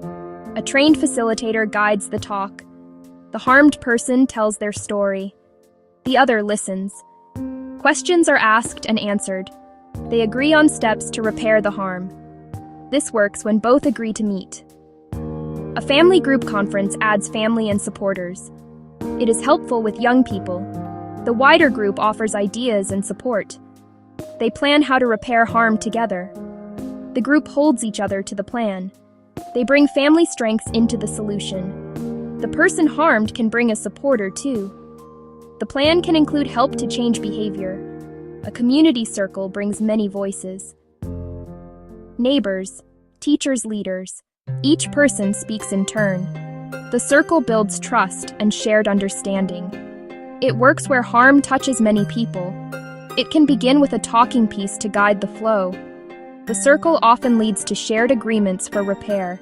A trained facilitator guides the talk. The harmed person tells their story. The other listens. Questions are asked and answered. They agree on steps to repair the harm. This works when both agree to meet. A family group conference adds family and supporters. It is helpful with young people. The wider group offers ideas and support. They plan how to repair harm together. The group holds each other to the plan. They bring family strengths into the solution. The person harmed can bring a supporter too. The plan can include help to change behavior. A community circle brings many voices. Neighbors, teachers, leaders. Each person speaks in turn. The circle builds trust and shared understanding. It works where harm touches many people. It can begin with a talking piece to guide the flow. The circle often leads to shared agreements for repair.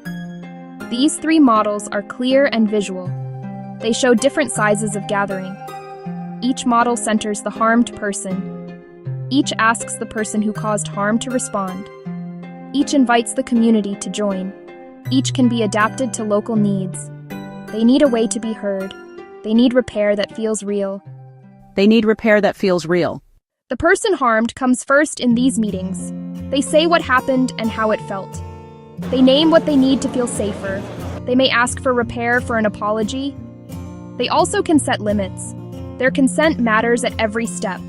These three models are clear and visual. They show different sizes of gathering. Each model centers the harmed person. Each asks the person who caused harm to respond. Each invites the community to join. Each can be adapted to local needs. They need a way to be heard. They need repair that feels real. They need repair that feels real. The person harmed comes first in these meetings. They say what happened and how it felt. They name what they need to feel safer. They may ask for repair for an apology. They also can set limits. Their consent matters at every step.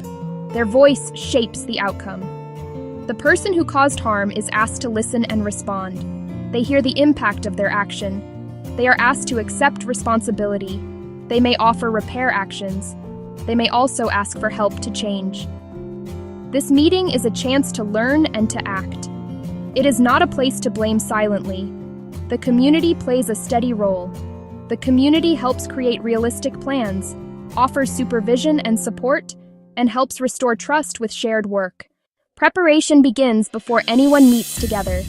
Their voice shapes the outcome. The person who caused harm is asked to listen and respond. They hear the impact of their action. They are asked to accept responsibility. They may offer repair actions. They may also ask for help to change. This meeting is a chance to learn and to act. It is not a place to blame silently. The community plays a steady role. The community helps create realistic plans, offers supervision and support, and helps restore trust with shared work. Preparation begins before anyone meets together.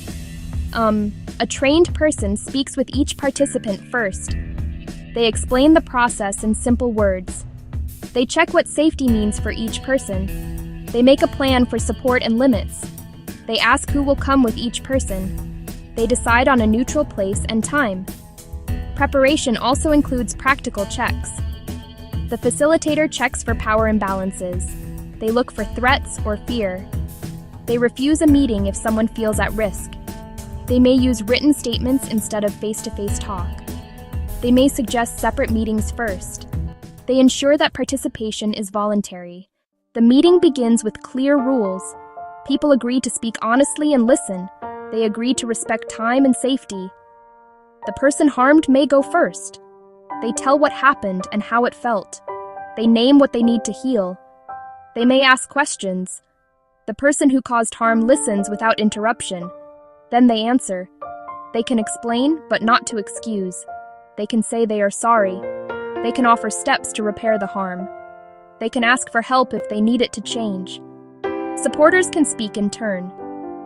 A trained person speaks with each participant first. They explain the process in simple words. They check what safety means for each person. They make a plan for support and limits. They ask who will come with each person. They decide on a neutral place and time. Preparation also includes practical checks. The facilitator checks for power imbalances. They look for threats or fear. They refuse a meeting if someone feels at risk. They may use written statements instead of face-to-face talk. They may suggest separate meetings first. They ensure that participation is voluntary. The meeting begins with clear rules. People agree to speak honestly and listen. They agree to respect time and safety. The person harmed may go first. They tell what happened and how it felt. They name what they need to heal. They may ask questions. The person who caused harm listens without interruption. Then they answer. They can explain, but not to excuse. They can say they are sorry. They can offer steps to repair the harm. They can ask for help if they need it to change. Supporters can speak in turn.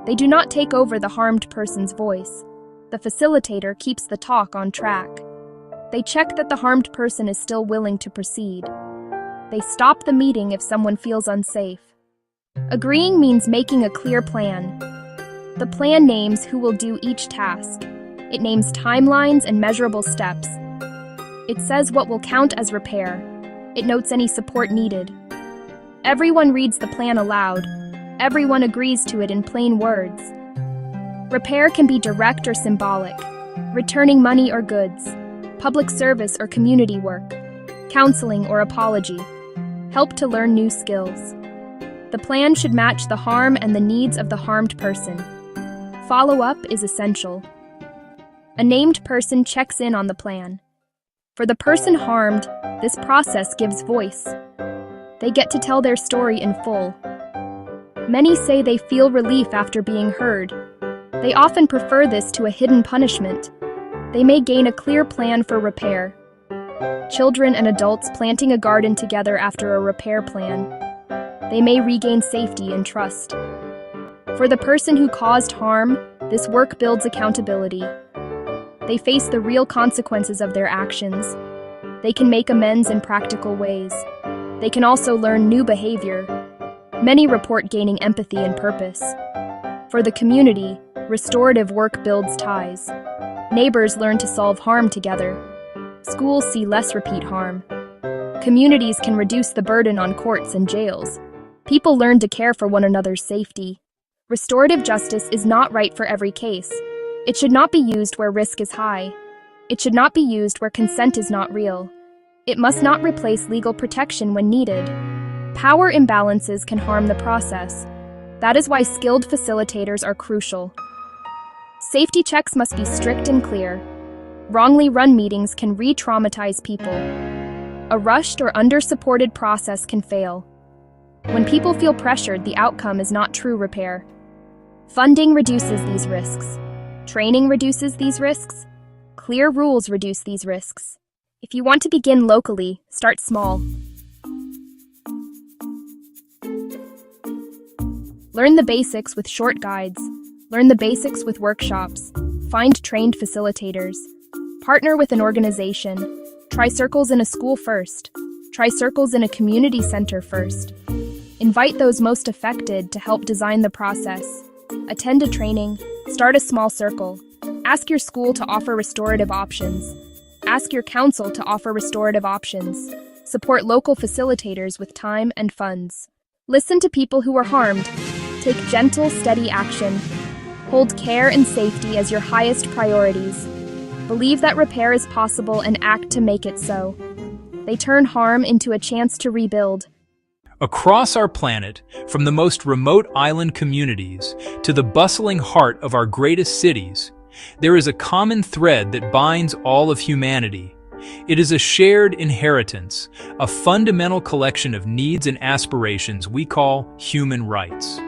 They do not take over the harmed person's voice. The facilitator keeps the talk on track. They check that the harmed person is still willing to proceed. They stop the meeting if someone feels unsafe. Agreeing means making a clear plan. The plan names who will do each task. It names timelines and measurable steps. It says what will count as repair. It notes any support needed. Everyone reads the plan aloud. Everyone agrees to it in plain words. Repair can be direct or symbolic, returning money or goods, public service or community work, counseling or apology, help to learn new skills. The plan should match the harm and the needs of the harmed person. Follow-up is essential. A named person checks in on the plan. For the person harmed, this process gives voice. They get to tell their story in full. Many say they feel relief after being heard. They often prefer this to a hidden punishment. They may gain a clear plan for repair. Children and adults planting a garden together after a repair plan. They may regain safety and trust. For the person who caused harm, this work builds accountability. They face the real consequences of their actions. They can make amends in practical ways. They can also learn new behavior. Many report gaining empathy and purpose. For the community, restorative work builds ties. Neighbors learn to solve harm together. Schools see less repeat harm. Communities can reduce the burden on courts and jails. People learn to care for one another's safety. Restorative justice is not right for every case. It should not be used where risk is high. It should not be used where consent is not real. It must not replace legal protection when needed. Power imbalances can harm the process. That is why skilled facilitators are crucial. Safety checks must be strict and clear. Wrongly run meetings can re-traumatize people. A rushed or under-supported process can fail. When people feel pressured, the outcome is not true repair. Funding reduces these risks. Training reduces these risks. Clear rules reduce these risks. If you want to begin locally, start small. Learn the basics with short guides. Learn the basics with workshops. Find trained facilitators. Partner with an organization. Try circles in a school first. Try circles in a community center first. Invite those most affected to help design the process. Attend a training. Start a small circle. Ask your school to offer restorative options. Ask your council to offer restorative options. Support local facilitators with time and funds. Listen to people who were harmed. Take gentle, steady action. Hold care and safety as your highest priorities. Believe that repair is possible and act to make it so. They turn harm into a chance to rebuild. Across our planet, from the most remote island communities to the bustling heart of our greatest cities, there is a common thread that binds all of humanity. It is a shared inheritance, a fundamental collection of needs and aspirations we call human rights.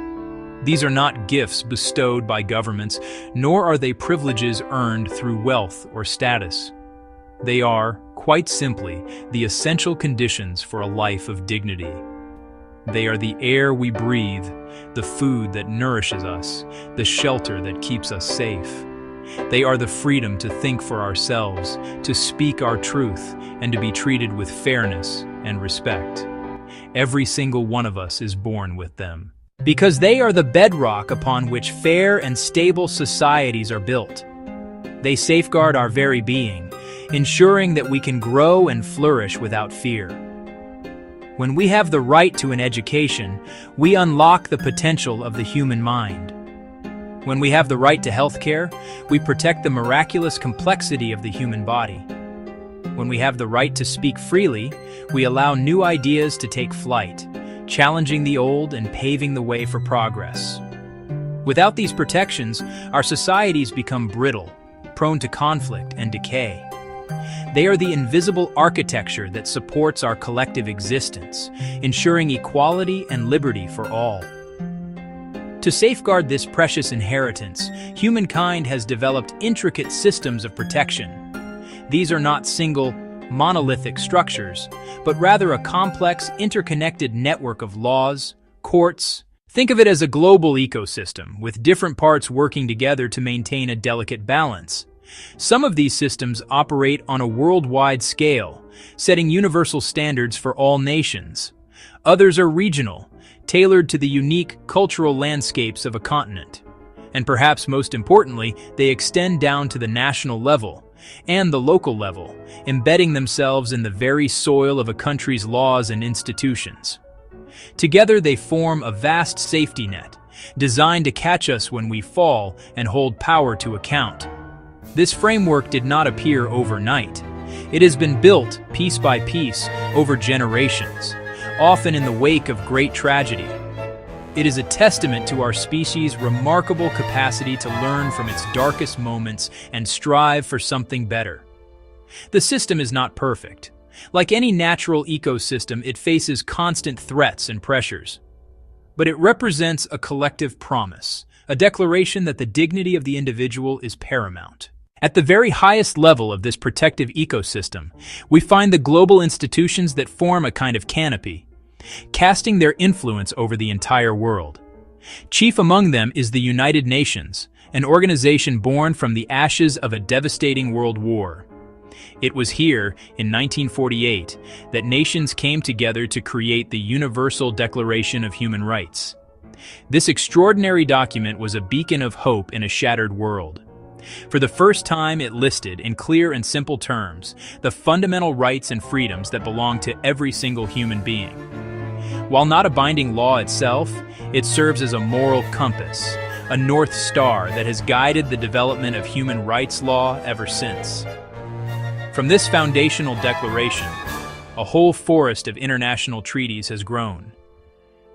These are not gifts bestowed by governments, nor are they privileges earned through wealth or status. They are, quite simply, the essential conditions for a life of dignity. They are the air we breathe, the food that nourishes us, the shelter that keeps us safe. They are the freedom to think for ourselves, to speak our truth, and to be treated with fairness and respect. Every single one of us is born with them, because they are the bedrock upon which fair and stable societies are built. They safeguard our very being, ensuring that we can grow and flourish without fear. When we have the right to an education, we unlock the potential of the human mind. When we have the right to health care, we protect the miraculous complexity of the human body. When we have the right to speak freely, we allow new ideas to take flight, challenging the old and paving the way for progress. Without these protections, our societies become brittle, prone to conflict and decay. They are the invisible architecture that supports our collective existence, ensuring equality and liberty for all. To safeguard this precious inheritance, humankind has developed intricate systems of protection. These are not single, monolithic structures, but rather a complex, interconnected network of laws, courts. Think of it as a global ecosystem, with different parts working together to maintain a delicate balance. Some of these systems operate on a worldwide scale, setting universal standards for all nations. Others are regional, tailored to the unique cultural landscapes of a continent. And perhaps most importantly, they extend down to the national level and the local level, embedding themselves in the very soil of a country's laws and institutions. Together they form a vast safety net, designed to catch us when we fall and hold power to account. This framework did not appear overnight. It has been built, piece by piece, over generations, often in the wake of great tragedy. It is a testament to our species' remarkable capacity to learn from its darkest moments and strive for something better. The system is not perfect. Like any natural ecosystem, it faces constant threats and pressures. But it represents a collective promise, a declaration that the dignity of the individual is paramount. At the very highest level of this protective ecosystem, we find the global institutions that form a kind of canopy, casting their influence over the entire world. Chief among them is the United Nations, an organization born from the ashes of a devastating world war. It was here, in 1948, that nations came together to create the Universal Declaration of Human Rights. This extraordinary document was a beacon of hope in a shattered world. For the first time, it listed, in clear and simple terms, the fundamental rights and freedoms that belong to every single human being. While not a binding law itself, it serves as a moral compass, a North Star that has guided the development of human rights law ever since. From this foundational declaration, a whole forest of international treaties has grown.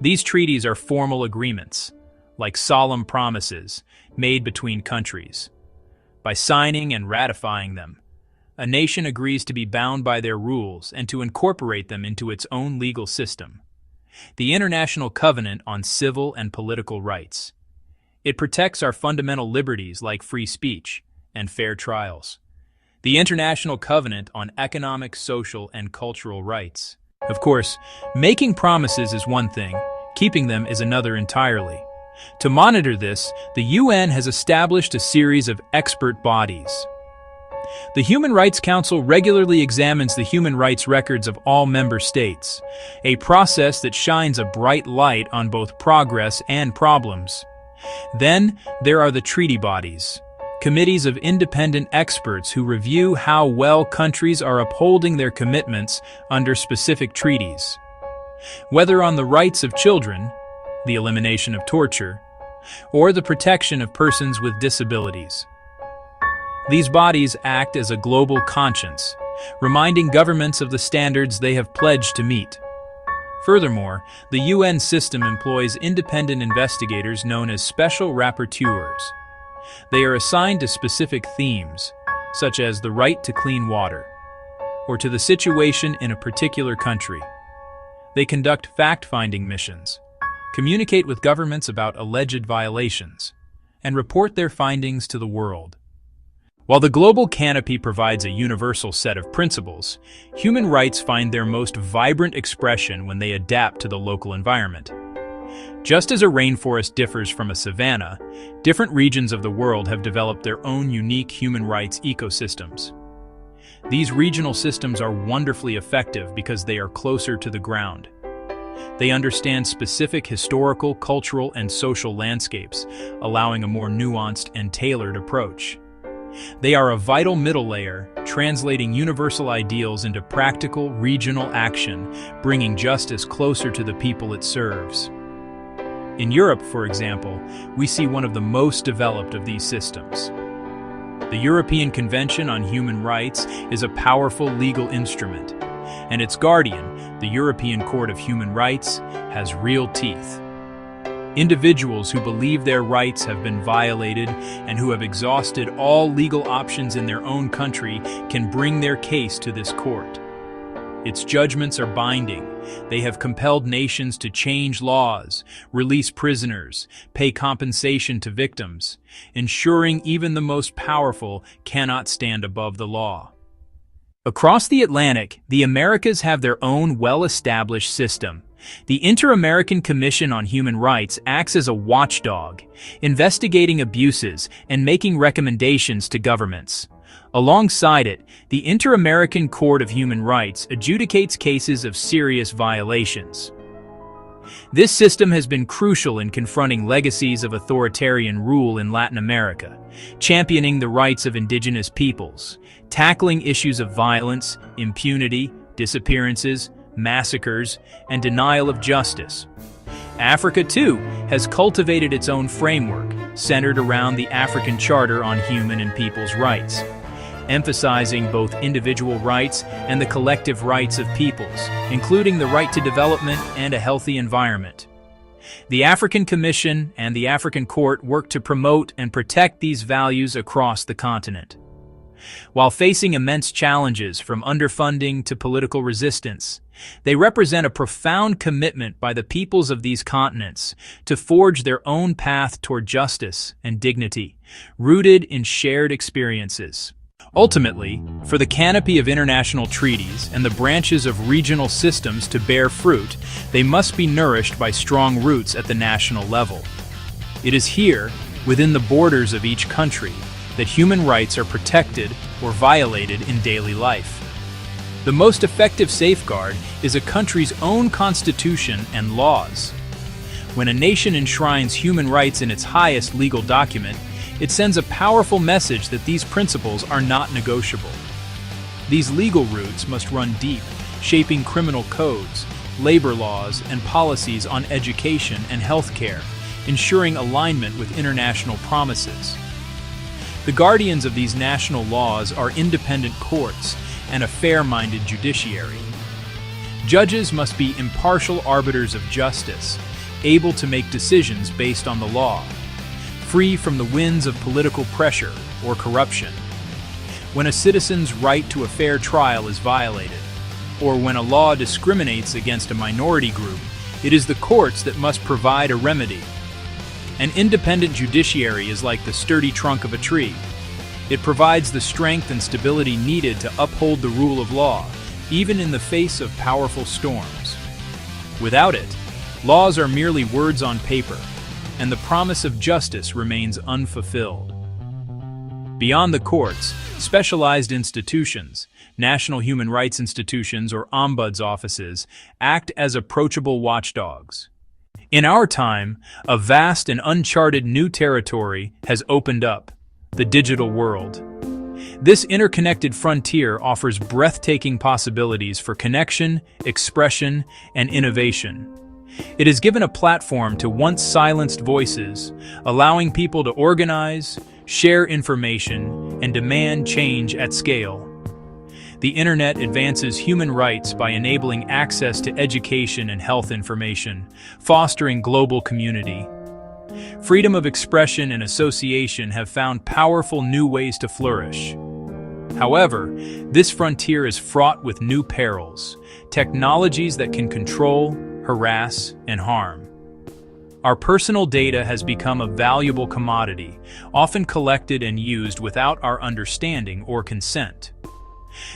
These treaties are formal agreements, like solemn promises made between countries. By signing and ratifying them, a nation agrees to be bound by their rules and to incorporate them into its own legal system. The International Covenant on Civil and Political Rights. It protects our fundamental liberties like free speech and fair trials. The International Covenant on Economic, Social, and Cultural Rights. Of course, making promises is one thing, keeping them is another entirely. To monitor this, the UN has established a series of expert bodies. The Human Rights Council regularly examines the human rights records of all member states, a process that shines a bright light on both progress and problems. Then, there are the treaty bodies, committees of independent experts who review how well countries are upholding their commitments under specific treaties. Whether on the rights of children, the elimination of torture, or the protection of persons with disabilities. These bodies act as a global conscience, reminding governments of the standards they have pledged to meet. Furthermore, the UN system employs independent investigators known as special rapporteurs. They are assigned to specific themes, such as the right to clean water, or to the situation in a particular country. They conduct fact-finding missions, communicate with governments about alleged violations, and report their findings to the world. While the global canopy provides a universal set of principles, human rights find their most vibrant expression when they adapt to the local environment. Just as a rainforest differs from a savanna, different regions of the world have developed their own unique human rights ecosystems. These regional systems are wonderfully effective because they are closer to the ground. They understand specific historical, cultural, and social landscapes, allowing a more nuanced and tailored approach. They are a vital middle layer, translating universal ideals into practical, regional action, bringing justice closer to the people it serves. In Europe, for example, we see one of the most developed of these systems. The European Convention on Human Rights is a powerful legal instrument, and its guardian, the European Court of Human Rights, has real teeth. Individuals who believe their rights have been violated and who have exhausted all legal options in their own country can bring their case to this court. Its judgments are binding. They have compelled nations to change laws, release prisoners, pay compensation to victims, ensuring even the most powerful cannot stand above the law. Across the Atlantic, the Americas have their own well-established system. The Inter-American Commission on Human Rights acts as a watchdog, investigating abuses and making recommendations to governments. Alongside it, the Inter-American Court of Human Rights adjudicates cases of serious violations. This system has been crucial in confronting legacies of authoritarian rule in Latin America, championing the rights of indigenous peoples, tackling issues of violence, impunity, disappearances, massacres, and denial of justice. Africa, too, has cultivated its own framework, centered around the African Charter on Human and People's Rights, emphasizing both individual rights and the collective rights of peoples, including the right to development and a healthy environment. The African Commission and the African Court work to promote and protect these values across the continent. While facing immense challenges from underfunding to political resistance, they represent a profound commitment by the peoples of these continents to forge their own path toward justice and dignity, rooted in shared experiences. Ultimately, for the canopy of international treaties and the branches of regional systems to bear fruit, they must be nourished by strong roots at the national level. It is here, within the borders of each country, that human rights are protected or violated in daily life. The most effective safeguard is a country's own constitution and laws. When a nation enshrines human rights in its highest legal document, it sends a powerful message that these principles are not negotiable. These legal roots must run deep, shaping criminal codes, labor laws, and policies on education and healthcare, ensuring alignment with international promises. The guardians of these national laws are independent courts and a fair-minded judiciary. Judges must be impartial arbiters of justice, able to make decisions based on the law, free from the winds of political pressure or corruption. When a citizen's right to a fair trial is violated, or when a law discriminates against a minority group, it is the courts that must provide a remedy. An independent judiciary is like the sturdy trunk of a tree. It provides the strength and stability needed to uphold the rule of law, even in the face of powerful storms. Without it, laws are merely words on paper, and the promise of justice remains unfulfilled. Beyond the courts, specialized institutions, national human rights institutions or ombuds offices, act as approachable watchdogs. In our time, a vast and uncharted new territory has opened up, the digital world. This interconnected frontier offers breathtaking possibilities for connection, expression, and innovation. It has given a platform to once silenced voices, allowing people to organize, share information, and demand change at scale. The Internet advances human rights by enabling access to education and health information, fostering global community. Freedom of expression and association have found powerful new ways to flourish. However, this frontier is fraught with new perils, technologies that can control, harass, and harm. Our personal data has become a valuable commodity, often collected and used without our understanding or consent.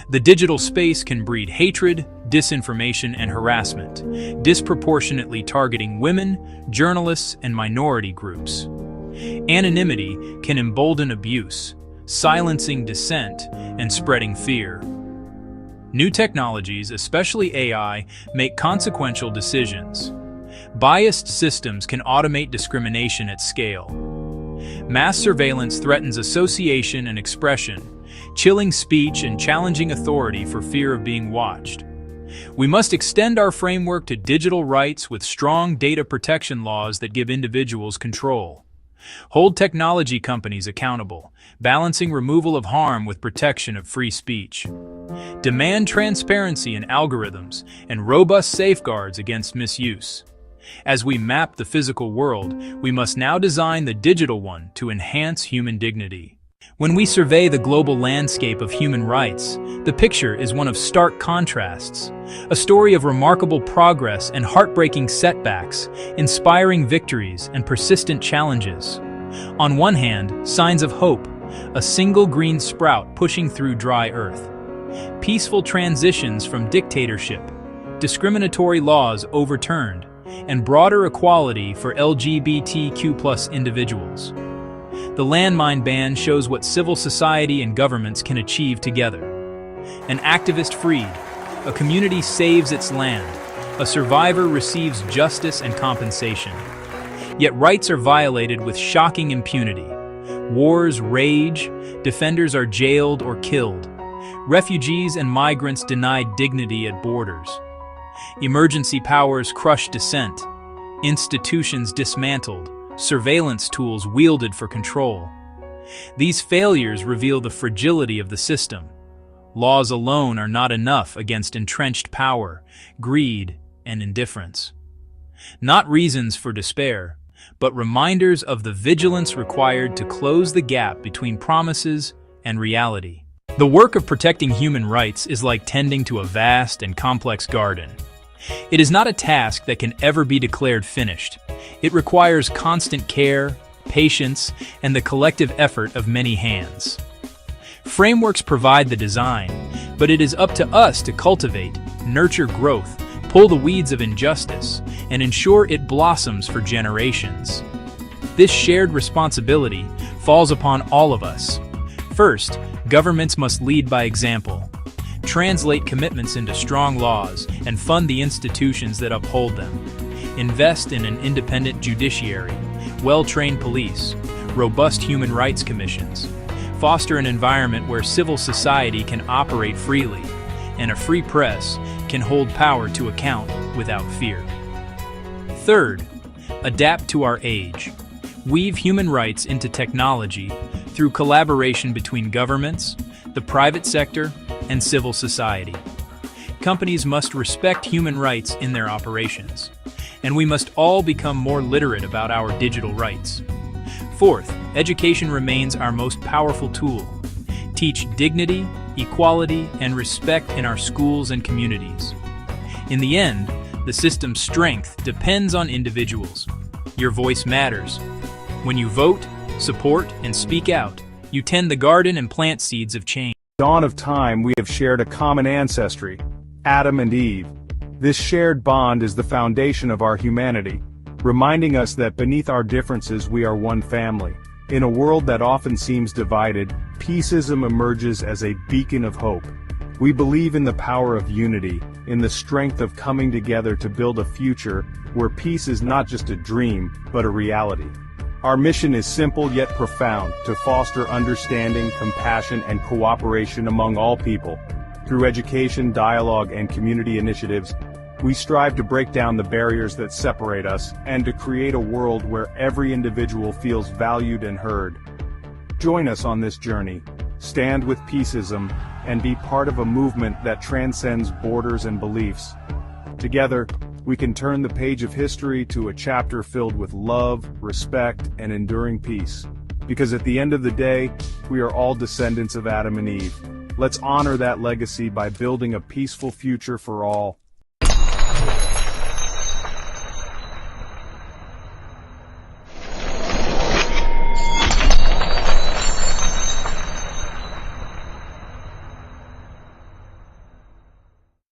The digital space can breed hatred, disinformation, and harassment, disproportionately targeting women, journalists, and minority groups. Anonymity can embolden abuse, silencing dissent, and spreading fear. New technologies, especially AI, make consequential decisions. Biased systems can automate discrimination at scale. Mass surveillance threatens association and expression, chilling speech and challenging authority for fear of being watched. We must extend our framework to digital rights with strong data protection laws that give individuals control. Hold technology companies accountable, balancing removal of harm with protection of free speech. Demand transparency in algorithms and robust safeguards against misuse. As we map the physical world, we must now design the digital one to enhance human dignity. When we survey the global landscape of human rights, the picture is one of stark contrasts, a story of remarkable progress and heartbreaking setbacks, inspiring victories and persistent challenges. On one hand, signs of hope, a single green sprout pushing through dry earth. Peaceful transitions from dictatorship, discriminatory laws overturned, and broader equality for LGBTQ+ individuals. The landmine ban shows what civil society and governments can achieve together. An activist freed, a community saves its land, a survivor receives justice and compensation. Yet rights are violated with shocking impunity. Wars rage, defenders are jailed or killed. Refugees and migrants denied dignity at borders. Emergency powers crush dissent. Institutions dismantled. Surveillance tools wielded for control. These failures reveal the fragility of the system. Laws alone are not enough against entrenched power, greed, and indifference. not reasons for despair, but reminders of the vigilance required to close the gap between promises and reality. The work of protecting human rights is like tending to a vast and complex garden. It is not a task that can ever be declared finished. It requires constant care, patience, and the collective effort of many hands. Frameworks provide the design, but it is up to us to cultivate, nurture growth, pull the weeds of injustice, and ensure it blossoms for generations. This shared responsibility falls upon all of us. First, governments must lead by example, translate commitments into strong laws, and fund the institutions that uphold them. Invest in an independent judiciary, well-trained police, robust human rights commissions. Foster an environment where civil society can operate freely, and a free press can hold power to account without fear. Third, adapt to our age. Weave human rights into technology through collaboration between governments, the private sector, and civil society. Companies must respect human rights in their operations, and we must all become more literate about our digital rights. Fourth, education remains our most powerful tool. Teach dignity, equality, and respect in our schools and communities. In the end, the system's strength depends on individuals. Your voice matters. When you vote, support, and speak out, you tend the garden and plant seeds of change. Dawn of time, we have shared a common ancestry, Adam and Eve. This shared bond is the foundation of our humanity, reminding us that beneath our differences we are one family. In a world that often seems divided, peaceism emerges as a beacon of hope. We believe in the power of unity, in the strength of coming together to build a future where peace is not just a dream, but a reality. Our mission is simple yet profound, to foster understanding, compassion, and cooperation among all people. Through education, dialogue, and community initiatives, we strive to break down the barriers that separate us and to create a world where every individual feels valued and heard. Join us on this journey. Stand with peaceism and be part of a movement that transcends borders and beliefs. Together, we can turn the page of history to a chapter filled with love, respect, and enduring peace. Because at the end of the day, we are all descendants of Adam and Eve. Let's honor that legacy by building a peaceful future for all.